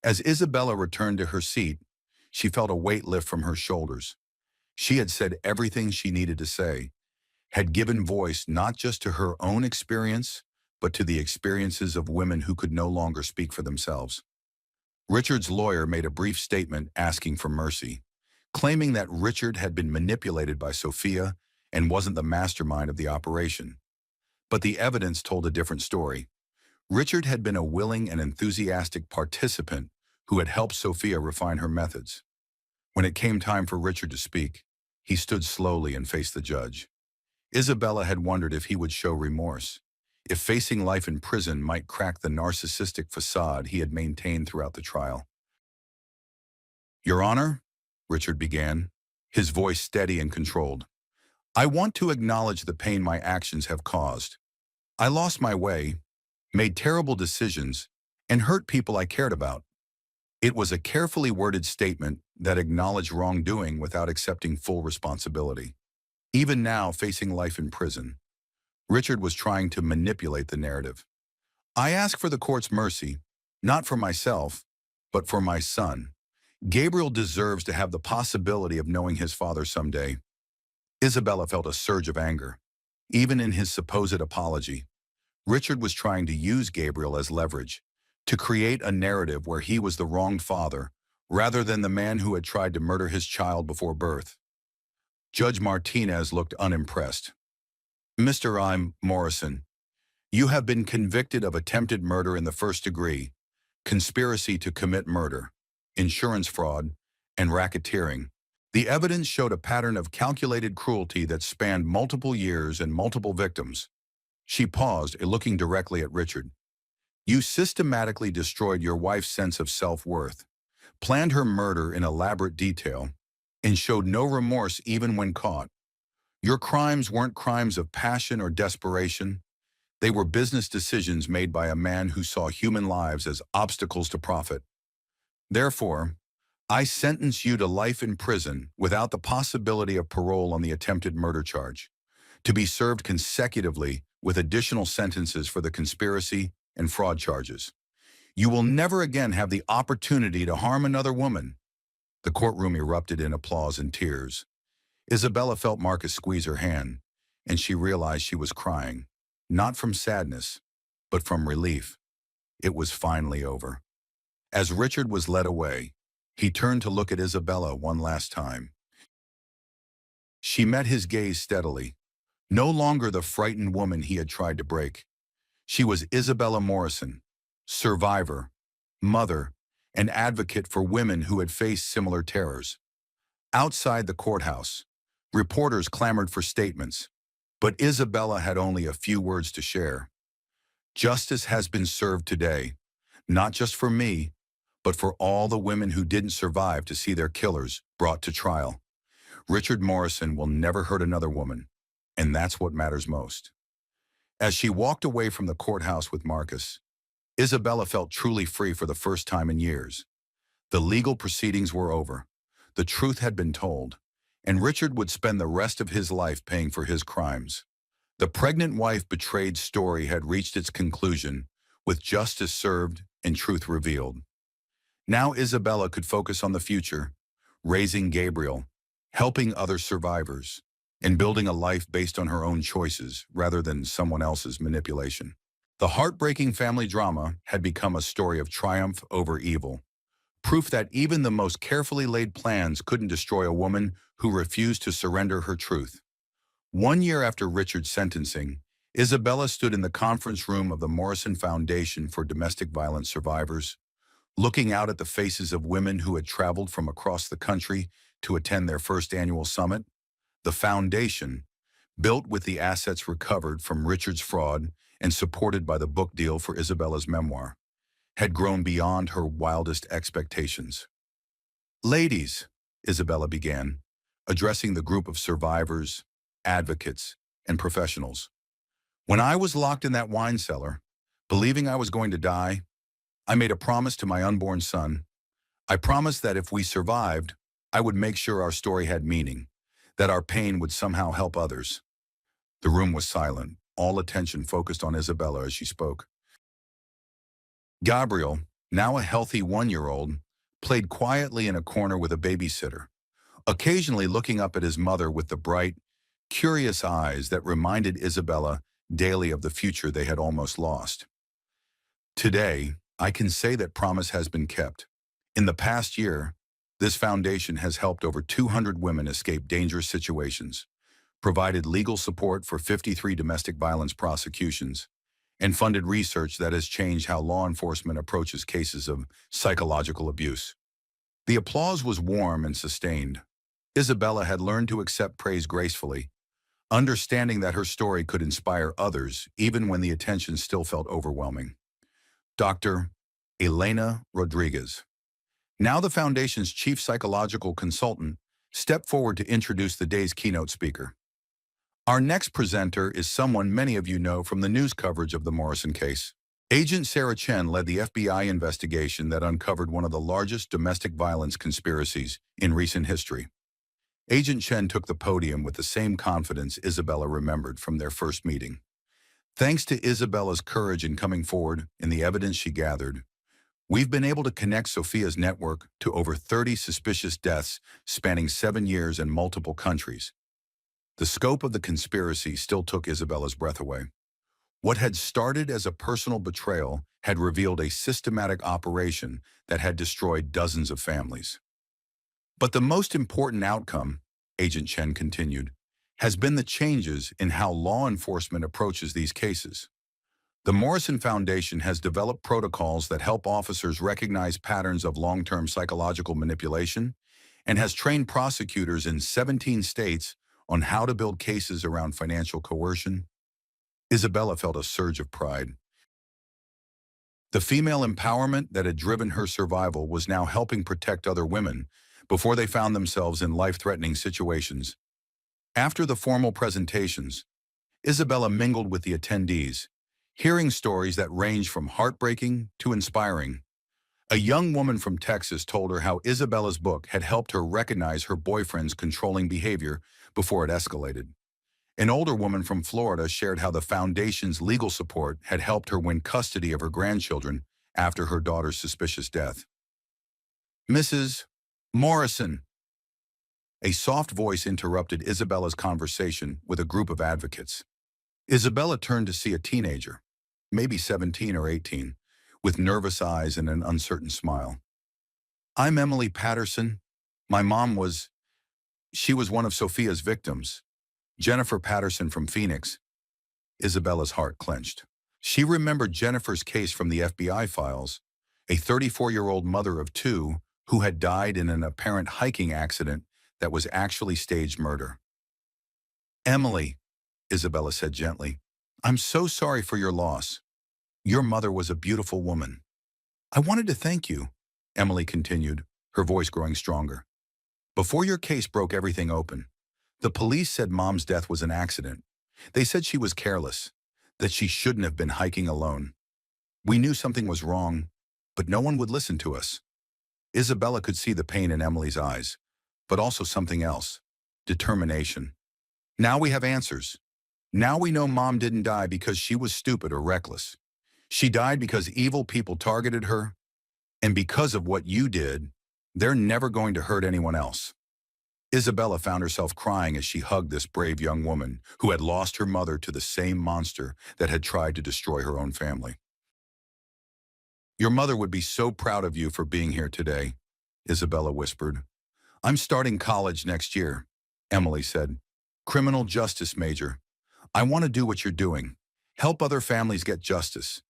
As Isabella returned to her seat, she felt a weight lift from her shoulders. She had said everything she needed to say, had given voice not just to her own experience, but to the experiences of women who could no longer speak for themselves. Richard's lawyer made a brief statement asking for mercy, claiming that Richard had been manipulated by Sophia and wasn't the mastermind of the operation. But the evidence told a different story. Richard had been a willing and enthusiastic participant who had helped Sophia refine her methods. When it came time for Richard to speak, he stood slowly and faced the judge. Isabella had wondered if he would show remorse, if facing life in prison might crack the narcissistic facade he had maintained throughout the trial. "Your Honor," Richard began, his voice steady and controlled, "I want to acknowledge the pain my actions have caused. I lost my way, made terrible decisions, and hurt people I cared about." It was a carefully worded statement that acknowledged wrongdoing without accepting full responsibility. Even now, facing life in prison, Richard was trying to manipulate the narrative. "I ask for the court's mercy, not for myself, but for my son. Gabriel deserves to have the possibility of knowing his father someday." Isabella felt a surge of anger. Even in his supposed apology, Richard was trying to use Gabriel as leverage, to create a narrative where he was the wronged father, rather than the man who had tried to murder his child before birth. Judge Martinez looked unimpressed. "Mr. Morrison, you have been convicted of attempted murder in the first degree, conspiracy to commit murder, insurance fraud, and racketeering. The evidence showed a pattern of calculated cruelty that spanned multiple years and multiple victims." She paused, looking directly at Richard. "You systematically destroyed your wife's sense of self-worth, planned her murder in elaborate detail, and showed no remorse even when caught. Your crimes weren't crimes of passion or desperation. They were business decisions made by a man who saw human lives as obstacles to profit. Therefore, I sentence you to life in prison without the possibility of parole on the attempted murder charge, to be served consecutively with additional sentences for the conspiracy and fraud charges. You will never again have the opportunity to harm another woman." The courtroom erupted in applause and tears. Isabella felt Marcus squeeze her hand, and she realized she was crying, not from sadness, but from relief. It was finally over. As Richard was led away, he turned to look at Isabella one last time. She met his gaze steadily, no longer the frightened woman he had tried to break. She was Isabella Morrison, survivor, mother, and advocate for women who had faced similar terrors. Outside the courthouse, reporters clamored for statements, but Isabella had only a few words to share. "Justice has been served today, not just for me, but for all the women who didn't survive to see their killers brought to trial. Richard Morrison will never hurt another woman, and that's what matters most." As she walked away from the courthouse with Marcus, Isabella felt truly free for the first time in years. The legal proceedings were over. The truth had been told, and Richard would spend the rest of his life paying for his crimes. The pregnant wife betrayed story had reached its conclusion, with justice served and truth revealed. Now Isabella could focus on the future, raising Gabriel, helping other survivors, and building a life based on her own choices rather than someone else's manipulation. The heartbreaking family drama had become a story of triumph over evil, proof that even the most carefully laid plans couldn't destroy a woman who refused to surrender her truth. 1 year after Richard's sentencing, Isabella stood in the conference room of the Morrison Foundation for Domestic Violence Survivors, looking out at the faces of women who had traveled from across the country to attend their first annual summit. The foundation, built with the assets recovered from Richard's fraud and supported by the book deal for Isabella's memoir, had grown beyond her wildest expectations. "Ladies," Isabella began, addressing the group of survivors, advocates, and professionals. "When I was locked in that wine cellar, believing I was going to die, I made a promise to my unborn son. I promised that if we survived, I would make sure our story had meaning, that our pain would somehow help others." The room was silent, all attention focused on Isabella as she spoke. Gabriel, now a healthy 1-year-old, played quietly in a corner with a babysitter, occasionally looking up at his mother with the bright, curious eyes that reminded Isabella daily of the future they had almost lost. Today, I can say that promise has been kept. In the past year, this foundation has helped over 200 women escape dangerous situations, provided legal support for 53 domestic violence prosecutions, and funded research that has changed how law enforcement approaches cases of psychological abuse. The applause was warm and sustained. Isabella had learned to accept praise gracefully, understanding that her story could inspire others even when the attention still felt overwhelming. Dr. Elena Rodriguez, now the Foundation's chief psychological consultant, stepped forward to introduce the day's keynote speaker. Our next presenter is someone many of you know from the news coverage of the Morrison case. Agent Sarah Chen led the FBI investigation that uncovered one of the largest domestic violence conspiracies in recent history. Agent Chen took the podium with the same confidence Isabella remembered from their first meeting. Thanks to Isabella's courage in coming forward and the evidence she gathered, we've been able to connect Sophia's network to over 30 suspicious deaths spanning 7 years and multiple countries. The scope of the conspiracy still took Isabella's breath away. What had started as a personal betrayal had revealed a systematic operation that had destroyed dozens of families. But the most important outcome, Agent Chen continued, has been the changes in how law enforcement approaches these cases. The Morrison Foundation has developed protocols that help officers recognize patterns of long-term psychological manipulation and has trained prosecutors in 17 states on how to build cases around financial coercion. Isabella felt a surge of pride. The female empowerment that had driven her survival was now helping protect other women before they found themselves in life-threatening situations. After the formal presentations, Isabella mingled with the attendees, hearing stories that ranged from heartbreaking to inspiring. A young woman from Texas told her how Isabella's book had helped her recognize her boyfriend's controlling behavior before it escalated. An older woman from Florida shared how the Foundation's legal support had helped her win custody of her grandchildren after her daughter's suspicious death. Mrs. Morrison. A soft voice interrupted Isabella's conversation with a group of advocates. Isabella turned to see a teenager, maybe 17 or 18, with nervous eyes and an uncertain smile. I'm Emily Patterson. My mom was one of Sophia's victims. Jennifer Patterson from Phoenix. Isabella's heart clenched. She remembered Jennifer's case from the FBI files, a 34-year-old mother of 2 who had died in an apparent hiking accident that was actually staged murder. Emily, Isabella said gently, I'm so sorry for your loss. Your mother was a beautiful woman. I wanted to thank you, Emily continued, her voice growing stronger. Before your case broke everything open, the police said Mom's death was an accident. They said she was careless, that she shouldn't have been hiking alone. We knew something was wrong, but no one would listen to us. Isabella could see the pain in Emily's eyes, but also something else, determination. Now we have answers. Now we know Mom didn't die because she was stupid or reckless. She died because evil people targeted her, and because of what you did, they're never going to hurt anyone else. Isabella found herself crying as she hugged this brave young woman who had lost her mother to the same monster that had tried to destroy her own family. Your mother would be so proud of you for being here today, Isabella whispered. I'm starting college next year, Emily said. Criminal justice major. I want to do what you're doing. Help other families get justice.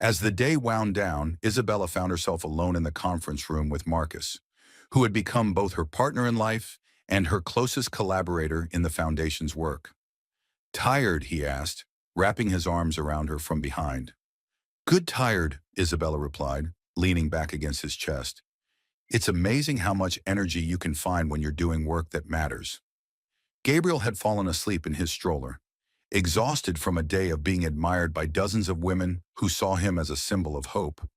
As the day wound down, Isabella found herself alone in the conference room with Marcus, who had become both her partner in life and her closest collaborator in the Foundation's work. Tired, he asked, wrapping his arms around her from behind. Good tired, Isabella replied, leaning back against his chest. It's amazing how much energy you can find when you're doing work that matters. Gabriel had fallen asleep in his stroller, exhausted from a day of being admired by dozens of women who saw him as a symbol of hope.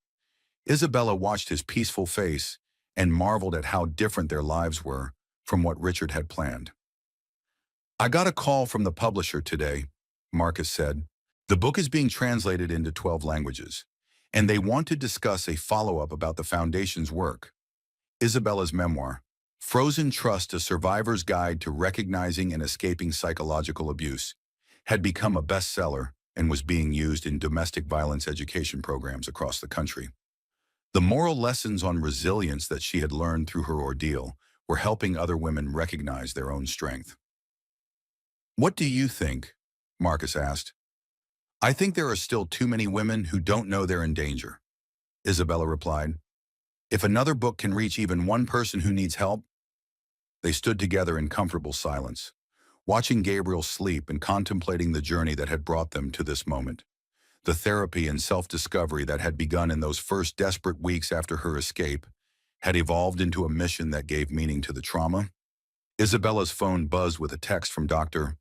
Isabella watched his peaceful face and marveled at how different their lives were from what Richard had planned. I got a call from the publisher today, Marcus said. The book is being translated into 12 languages, and they want to discuss a follow-up about the Foundation's work. Isabella's memoir, Frozen Trust: A Survivor's Guide to Recognizing and Escaping Psychological Abuse, had become a bestseller and was being used in domestic violence education programs across the country. The moral lessons on resilience that she had learned through her ordeal were helping other women recognize their own strength. "What do you think?" Marcus asked. "I think there are still too many women who don't know they're in danger," Isabella replied. "If another book can reach even one person who needs help." They stood together in comfortable silence, watching Gabriel sleep and contemplating the journey that had brought them to this moment. The therapy and self-discovery that had begun in those first desperate weeks after her escape had evolved into a mission that gave meaning to the trauma. Isabella's phone buzzed with a text from Dr.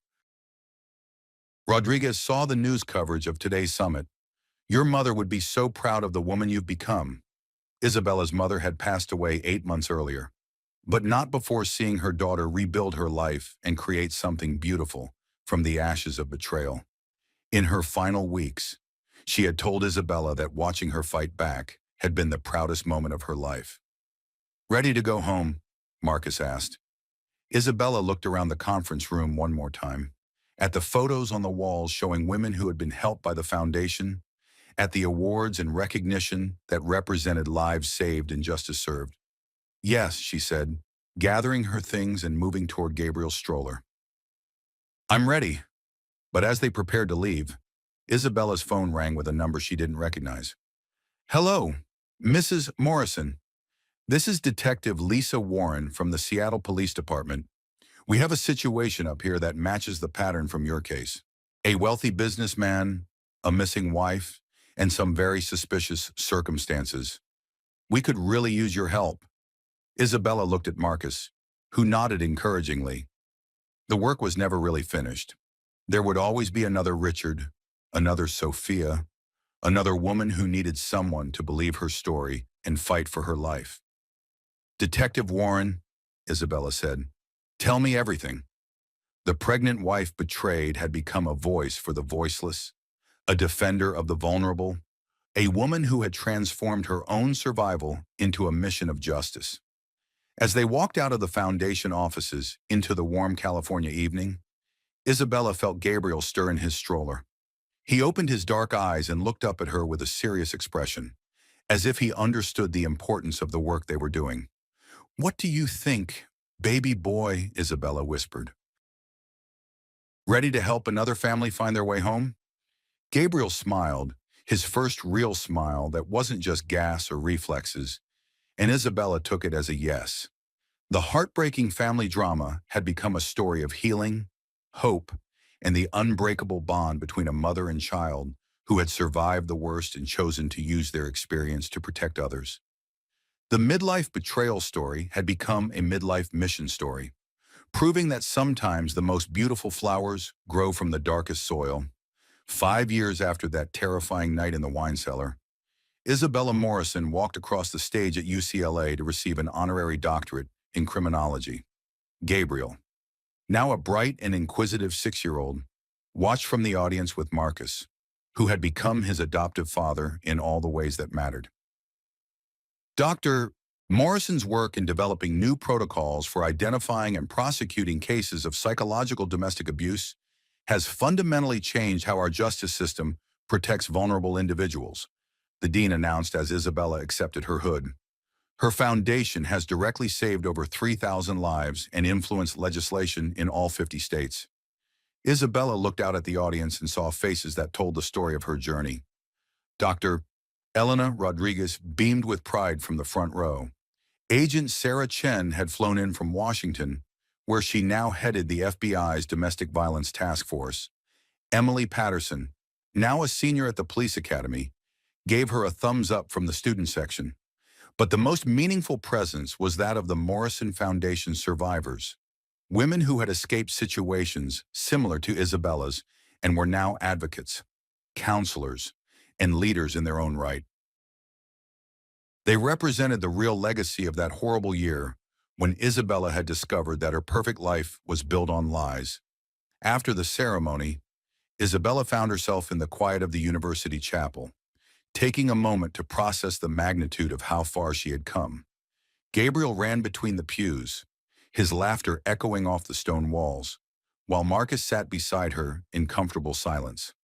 Rodriguez. "Saw the news coverage of today's summit. Your mother would be so proud of the woman you've become." Isabella's mother had passed away 8 months earlier, but not before seeing her daughter rebuild her life and create something beautiful from the ashes of betrayal. In her final weeks, she had told Isabella that watching her fight back had been the proudest moment of her life. "Ready to go home?" Marcus asked. Isabella looked around the conference room one more time, at the photos on the walls showing women who had been helped by the foundation, at the awards and recognition that represented lives saved and justice served. "Yes," she said, gathering her things and moving toward Gabriel's stroller. "I'm ready." But as they prepared to leave, Isabella's phone rang with a number she didn't recognize. "Hello, Mrs. Morrison. This is Detective Lisa Warren from the Seattle Police Department. We have a situation up here that matches the pattern from your case. A wealthy businessman, a missing wife, and some very suspicious circumstances. We could really use your help." Isabella looked at Marcus, who nodded encouragingly. The work was never really finished. There would always be another Richard, another Sophia, another woman who needed someone to believe her story and fight for her life. "Detective Warren," Isabella said, "tell me everything." The pregnant wife betrayed had become a voice for the voiceless, a defender of the vulnerable, a woman who had transformed her own survival into a mission of justice. As they walked out of the foundation offices into the warm California evening, Isabella felt Gabriel stir in his stroller. He opened his dark eyes and looked up at her with a serious expression, as if he understood the importance of the work they were doing. "What do you think, baby boy?" Isabella whispered. "Ready to help another family find their way home?" Gabriel smiled, his first real smile that wasn't just gas or reflexes, and Isabella took it as a yes. The heartbreaking family drama had become a story of healing, hope, and the unbreakable bond between a mother and child who had survived the worst and chosen to use their experience to protect others. The midlife betrayal story had become a midlife mission story, proving that sometimes the most beautiful flowers grow from the darkest soil. 5 years after that terrifying night in the wine cellar, Isabella Morrison walked across the stage at UCLA to receive an honorary doctorate in criminology. Gabriel, now a bright and inquisitive 6-year-old, watched from the audience with Marcus, who had become his adoptive father in all the ways that mattered. Dr. Morrison's work in developing new protocols for identifying and prosecuting cases of psychological domestic abuse has fundamentally changed how our justice system protects vulnerable individuals, the dean announced as Isabella accepted her hood. Her foundation has directly saved over 3,000 lives and influenced legislation in all 50 states. Isabella looked out at the audience and saw faces that told the story of her journey. Dr. Elena Rodriguez beamed with pride from the front row. Agent Sarah Chen had flown in from Washington, where she now headed the FBI's Domestic Violence Task Force. Emily Patterson, now a senior at the Police Academy, gave her a thumbs up from the student section. But the most meaningful presence was that of the Morrison Foundation survivors, women who had escaped situations similar to Isabella's and were now advocates, counselors, and leaders in their own right. They represented the real legacy of that horrible year when Isabella had discovered that her perfect life was built on lies. After the ceremony, Isabella found herself in the quiet of the university chapel, taking a moment to process the magnitude of how far she had come. Gabriel ran between the pews, his laughter echoing off the stone walls. while Marcus sat beside her in comfortable silence.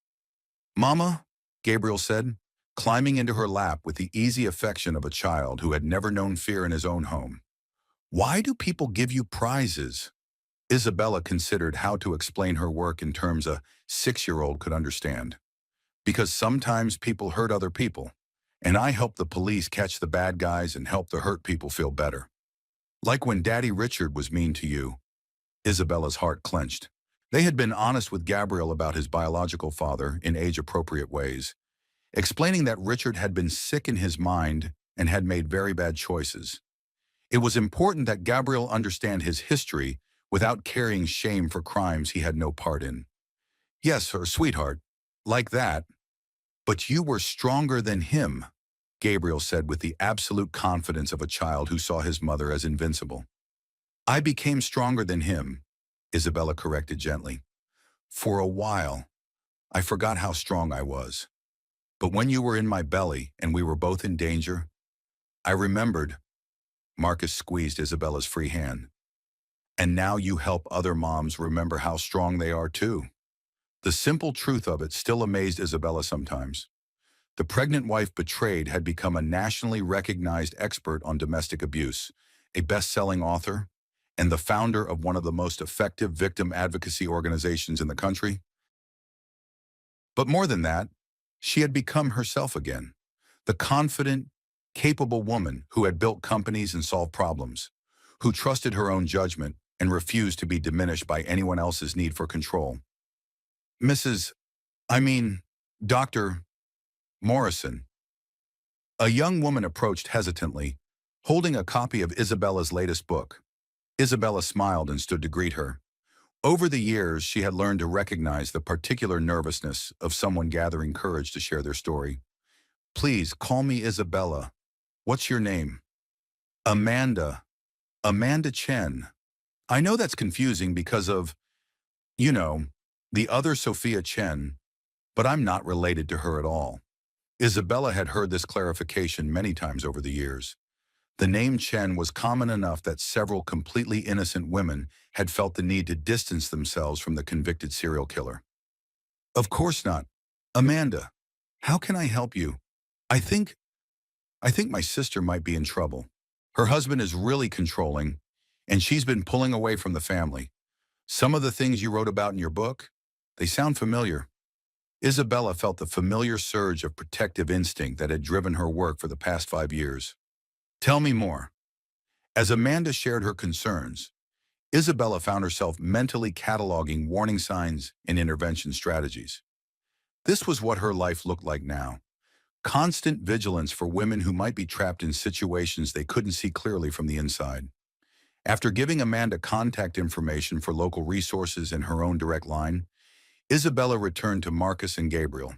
"Mama," Gabriel said, climbing into her lap with the easy affection of a child who had never known fear in his own home. "Why do people give you prizes?" Isabella considered how to explain her work in terms a 6-year-old could understand. "Because sometimes people hurt other people, and I help the police catch the bad guys and help the hurt people feel better. Like when Daddy Richard was mean to you." Isabella's heart clenched. They had been honest with Gabriel about his biological father in age-appropriate ways, explaining that Richard had been sick in his mind and had made very bad choices. It was important that Gabriel understand his history without carrying shame for crimes he had no part in. "Yes, her sweetheart, like that. But you were stronger than him," Gabriel said with the absolute confidence of a child who saw his mother as invincible. "I became stronger than him," Isabella corrected gently. "For a while, I forgot how strong I was. But when you were in my belly and we were both in danger, I remembered." Marcus squeezed Isabella's free hand. "And now you help other moms remember how strong they are too." The simple truth of it still amazed Isabella sometimes. The pregnant wife betrayed had become a nationally recognized expert on domestic abuse, a best-selling author, and the founder of one of the most effective victim advocacy organizations in the country. But more than that, she had become herself again, the confident, capable woman who had built companies and solved problems, who trusted her own judgment and refused to be diminished by anyone else's need for control. "Mrs. I mean, Dr. Morrison." A young woman approached hesitantly, holding a copy of Isabella's latest book. Isabella smiled and stood to greet her. Over the years, she had learned to recognize the particular nervousness of someone gathering courage to share their story. "Please, call me Isabella. What's your name?" "Amanda. Amanda Chen. I know that's confusing because of, you know, the other Sophia Chen, but I'm not related to her at all." Isabella had heard this clarification many times over the years. The name Chen was common enough that several completely innocent women had felt the need to distance themselves from the convicted serial killer. "Of course not. Amanda, how can I help you? I think, I think my sister might be in trouble. Her husband is really controlling, and she's been pulling away from the family. Some of the things you wrote about in your book, they sound familiar." Isabella felt the familiar surge of protective instinct that had driven her work for the past 5 years. "Tell me more." As Amanda shared her concerns, Isabella found herself mentally cataloging warning signs and intervention strategies. This was what her life looked like now. Constant vigilance for women who might be trapped in situations they couldn't see clearly from the inside. After giving Amanda contact information for local resources and her own direct line, Isabella returned to Marcus and Gabriel,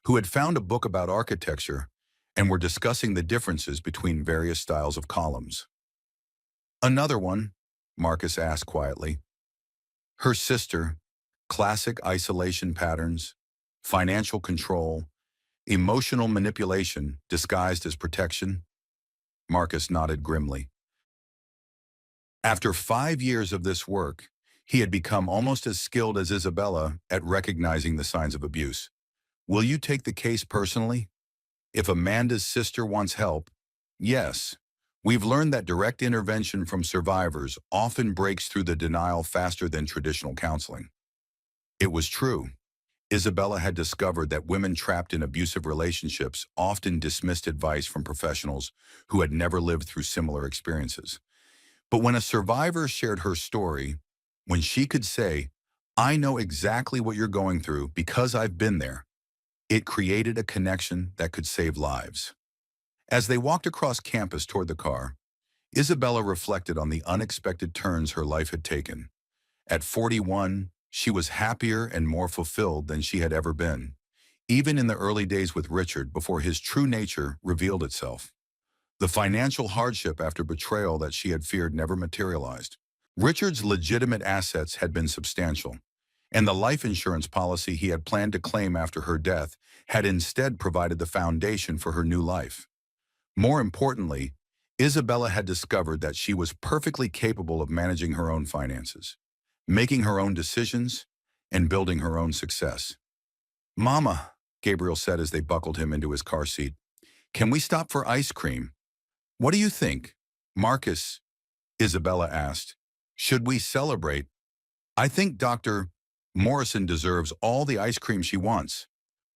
who had found a book about architecture and were discussing the differences between various styles of columns. "Another one?" Marcus asked quietly. "Her sister, classic isolation patterns, financial control, emotional manipulation disguised as protection." Marcus nodded grimly. After 5 years of this work, he had become almost as skilled as Isabella at recognizing the signs of abuse. "Will you take the case personally? If Amanda's sister wants help, yes. We've learned that direct intervention from survivors often breaks through the denial faster than traditional counseling." It was true. Isabella had discovered that women trapped in abusive relationships often dismissed advice from professionals who had never lived through similar experiences. But when a survivor shared her story, when she could say, "I know exactly what you're going through because I've been there," it created a connection that could save lives. As they walked across campus toward the car, Isabella reflected on the unexpected turns her life had taken. At 41, she was happier and more fulfilled than she had ever been, even in the early days with Richard before his true nature revealed itself. The financial hardship after betrayal that she had feared never materialized. Richard's legitimate assets had been substantial, and the life insurance policy he had planned to claim after her death had instead provided the foundation for her new life. More importantly, Isabella had discovered that she was perfectly capable of managing her own finances. making her own decisions and building her own success. "Mama," Gabriel said as they buckled him into his car seat, "can we stop for ice cream?" "What do you think, Marcus?" Isabella asked. "Should we celebrate?" "I think Dr. Morrison deserves all the ice cream she wants,"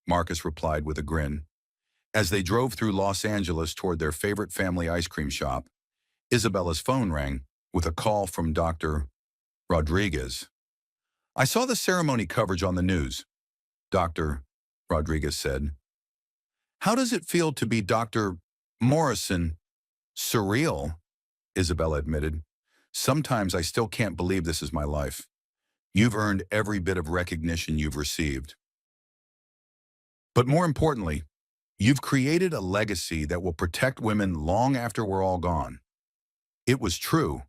Marcus replied with a grin. As they drove through Los Angeles toward their favorite family ice cream shop, Isabella's phone rang with a call from Dr. Rodriguez. "I saw the ceremony coverage on the news," Dr. Rodriguez said. "How does it feel to be Dr. Morrison?" "Surreal," Isabella admitted. "Sometimes I still can't believe this is my life. You've earned every bit of recognition you've received. But more importantly, you've created a legacy that will protect women long after we're all gone." It was true.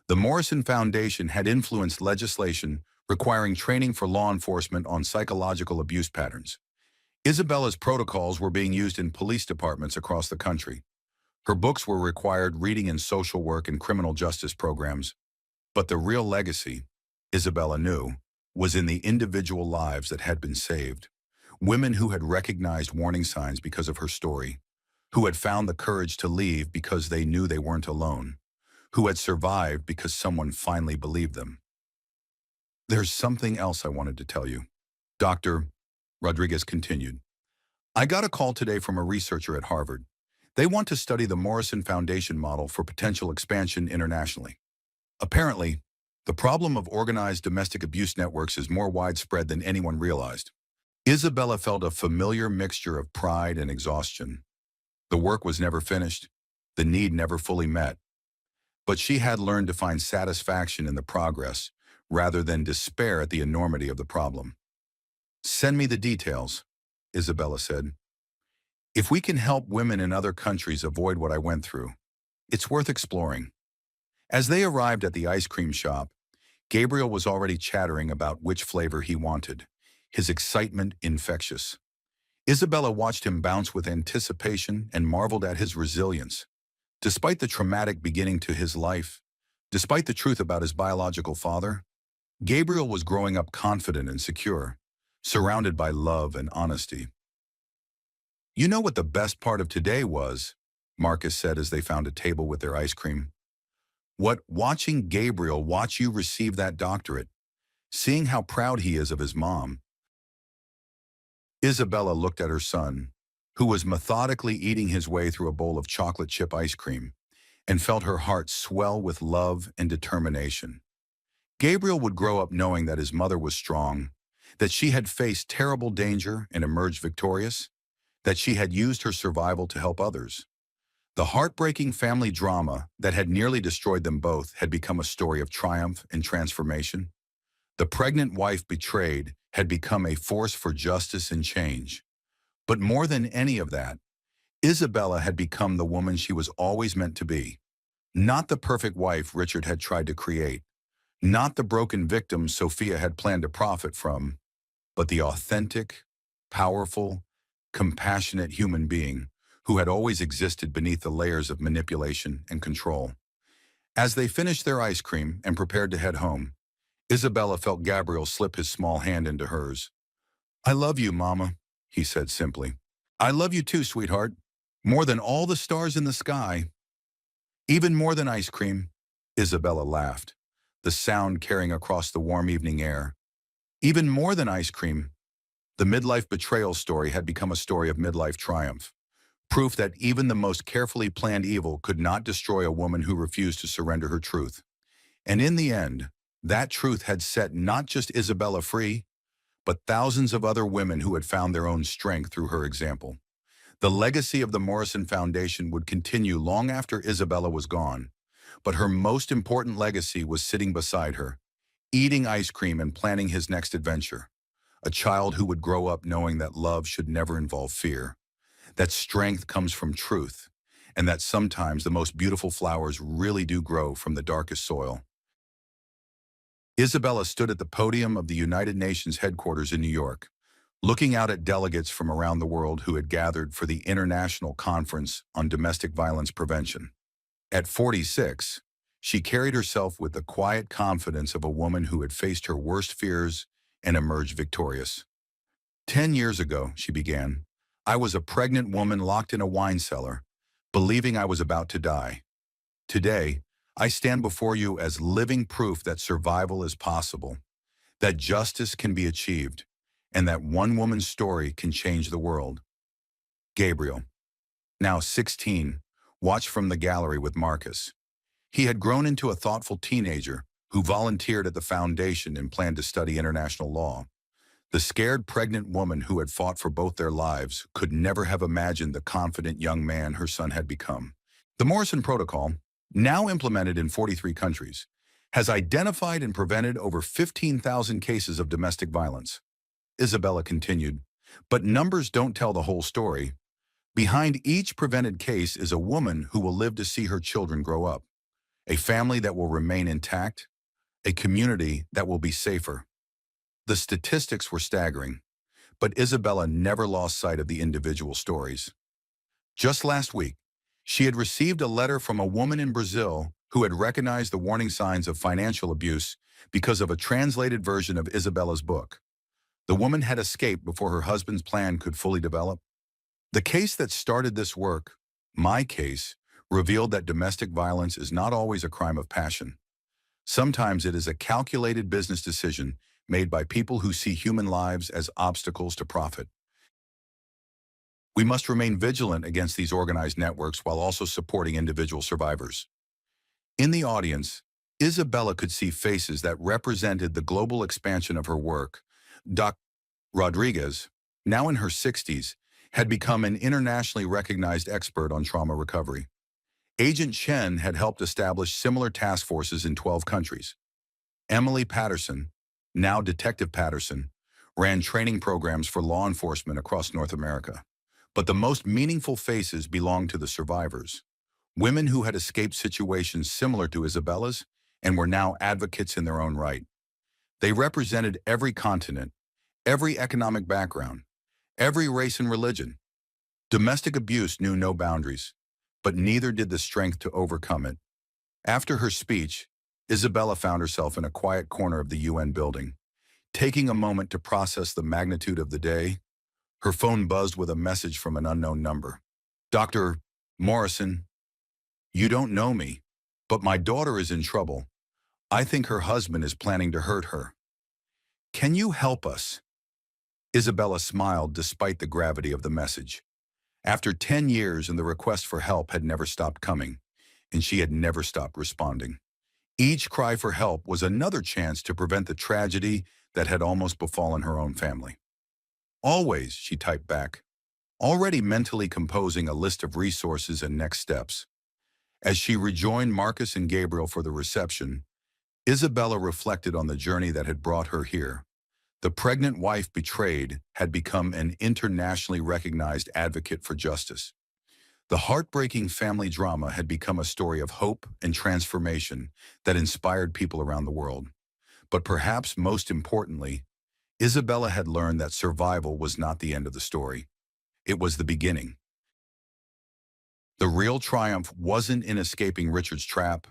The Morrison Foundation had influenced legislation requiring training for law enforcement on psychological abuse patterns. Isabella's protocols were being used in police departments across the country. Her books were required reading in social work and criminal justice programs. But the real legacy, Isabella knew, was in the individual lives that had been saved. Women who had recognized warning signs because of her story, who had found the courage to leave because they knew they weren't alone, who had survived because someone finally believed them. "There's something else I wanted to tell you," Dr. Rodriguez continued. "I got a call today from a researcher at Harvard. They want to study the Morrison Foundation model for potential expansion internationally. Apparently, the problem of organized domestic abuse networks is more widespread than anyone realized." Isabella felt a familiar mixture of pride and exhaustion. The work was never finished, the need never fully met. But she had learned to find satisfaction in the progress rather than despair at the enormity of the problem. "Send me the details," Isabella said. "If we can help women in other countries avoid what I went through, it's worth exploring." As they arrived at the ice cream shop, Gabriel was already chattering about which flavor he wanted, his excitement infectious. Isabella watched him bounce with anticipation and marveled at his resilience. Despite the traumatic beginning to his life, despite the truth about his biological father, Gabriel was growing up confident and secure, surrounded by love and honesty. "You know what the best part of today was?" Marcus said as they found a table with their ice cream. Watching Gabriel watch you receive that doctorate, seeing how proud he is of his mom." Isabella looked at her son, who was methodically eating his way through a bowl of chocolate chip ice cream, and felt her heart swell with love and determination. Gabriel would grow up knowing that his mother was strong, that she had faced terrible danger and emerged victorious, that she had used her survival to help others. The heartbreaking family drama that had nearly destroyed them both had become a story of triumph and transformation. The pregnant wife betrayed had become a force for justice and change. But more than any of that, Isabella had become the woman she was always meant to be. Not the perfect wife Richard had tried to create, not the broken victim Sophia had planned to profit from, but the authentic, powerful, compassionate human being who had always existed beneath the layers of manipulation and control. As they finished their ice cream and prepared to head home, Isabella felt Gabriel slip his small hand into hers. "I love you, Mama," he said simply. "I love you too, sweetheart. More than all the stars in the sky." "Even more than ice cream," Isabella laughed, the sound carrying across the warm evening air. "Even more than ice cream." The midlife betrayal story had become a story of midlife triumph. Proof that even the most carefully planned evil could not destroy a woman who refused to surrender her truth. And in the end, that truth had set not just Isabella free, but thousands of other women who had found their own strength through her example. The legacy of the Morrison Foundation would continue long after Isabella was gone, but her most important legacy was sitting beside her, eating ice cream and planning his next adventure. A child who would grow up knowing that love should never involve fear, that strength comes from truth, and that sometimes the most beautiful flowers really do grow from the darkest soil. Isabella stood at the podium of the United Nations headquarters in New York, looking out at delegates from around the world who had gathered for the International Conference on Domestic Violence Prevention. At 46, She carried herself with the quiet confidence of a woman who had faced her worst fears and emerged victorious. 10 years ago, she began, I was a pregnant woman locked in a wine cellar, believing I was about to die. Today, I stand before you as living proof that survival is possible, that justice can be achieved, and that one woman's story can change the world. Gabriel, now 16, watched from the gallery with Marcus. He had grown into a thoughtful teenager who volunteered at the foundation and planned to study international law. The scared pregnant woman who had fought for both their lives could never have imagined the confident young man her son had become. The Morrison Protocol, now implemented in 43 countries, has identified and prevented over 15,000 cases of domestic violence. Isabella continued, but numbers don't tell the whole story. Behind each prevented case is a woman who will live to see her children grow up, a family that will remain intact, a community that will be safer. The statistics were staggering, but Isabella never lost sight of the individual stories. Just last week, she had received a letter from a woman in Brazil who had recognized the warning signs of financial abuse because of a translated version of Isabella's book. The woman had escaped before her husband's plan could fully develop. The case that started this work, my case, revealed that domestic violence is not always a crime of passion. Sometimes it is a calculated business decision made by people who see human lives as obstacles to profit. We must remain vigilant against these organized networks while also supporting individual survivors. In the audience, Isabella could see faces that represented the global expansion of her work. Dr. Rodriguez, now in her 60s, had become an internationally recognized expert on trauma recovery. Agent Chen had helped establish similar task forces in 12 countries. Emily Patterson, now Detective Patterson, ran training programs for law enforcement across North America. But the most meaningful faces belonged to the survivors, women who had escaped situations similar to Isabella's and were now advocates in their own right. They represented every continent, every economic background, every race and religion. Domestic abuse knew no boundaries, but neither did the strength to overcome it. After her speech, Isabella found herself in a quiet corner of the UN building. Taking a moment to process the magnitude of the day, her phone buzzed with a message from an unknown number. Dr. Morrison, you don't know me, but my daughter is in trouble. I think her husband is planning to hurt her. Can you help us? Isabella smiled despite the gravity of the message. After 10 years and the request for help had never stopped coming, and she had never stopped responding. Each cry for help was another chance to prevent the tragedy that had almost befallen her own family. Always, she typed back, already mentally composing a list of resources and next steps. As she rejoined Marcus and Gabriel for the reception, Isabella reflected on the journey that had brought her here. The pregnant wife betrayed had become an internationally recognized advocate for justice. The heartbreaking family drama had become a story of hope and transformation that inspired people around the world. But perhaps most importantly, Isabella had learned that survival was not the end of the story. It was the beginning. The real triumph wasn't in escaping Richard's trap,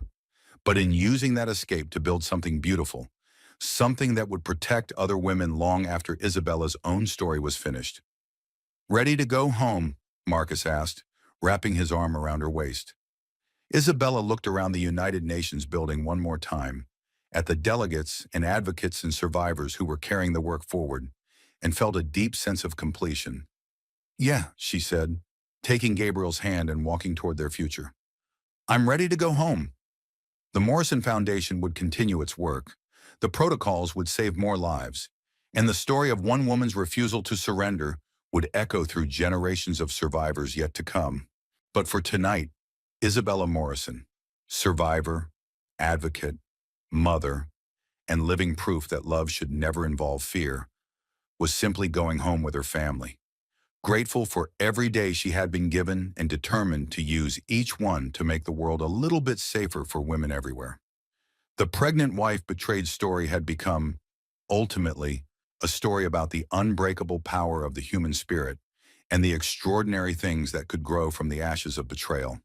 but in using that escape to build something beautiful, something that would protect other women long after Isabella's own story was finished. Ready to go home? Marcus asked, wrapping his arm around her waist. Isabella looked around the United Nations building one more time, at the delegates and advocates and survivors who were carrying the work forward, and felt a deep sense of completion. Yeah, she said, taking Gabriel's hand and walking toward their future. I'm ready to go home. The Morrison Foundation would continue its work. The protocols would save more lives, and the story of one woman's refusal to surrender would echo through generations of survivors yet to come. But for tonight, Isabella Morrison, survivor, advocate, mother, and living proof that love should never involve fear, was simply going home with her family, grateful for every day she had been given and determined to use each one to make the world a little bit safer for women everywhere. The pregnant wife betrayed story had become, ultimately, a story about the unbreakable power of the human spirit and the extraordinary things that could grow from the ashes of betrayal.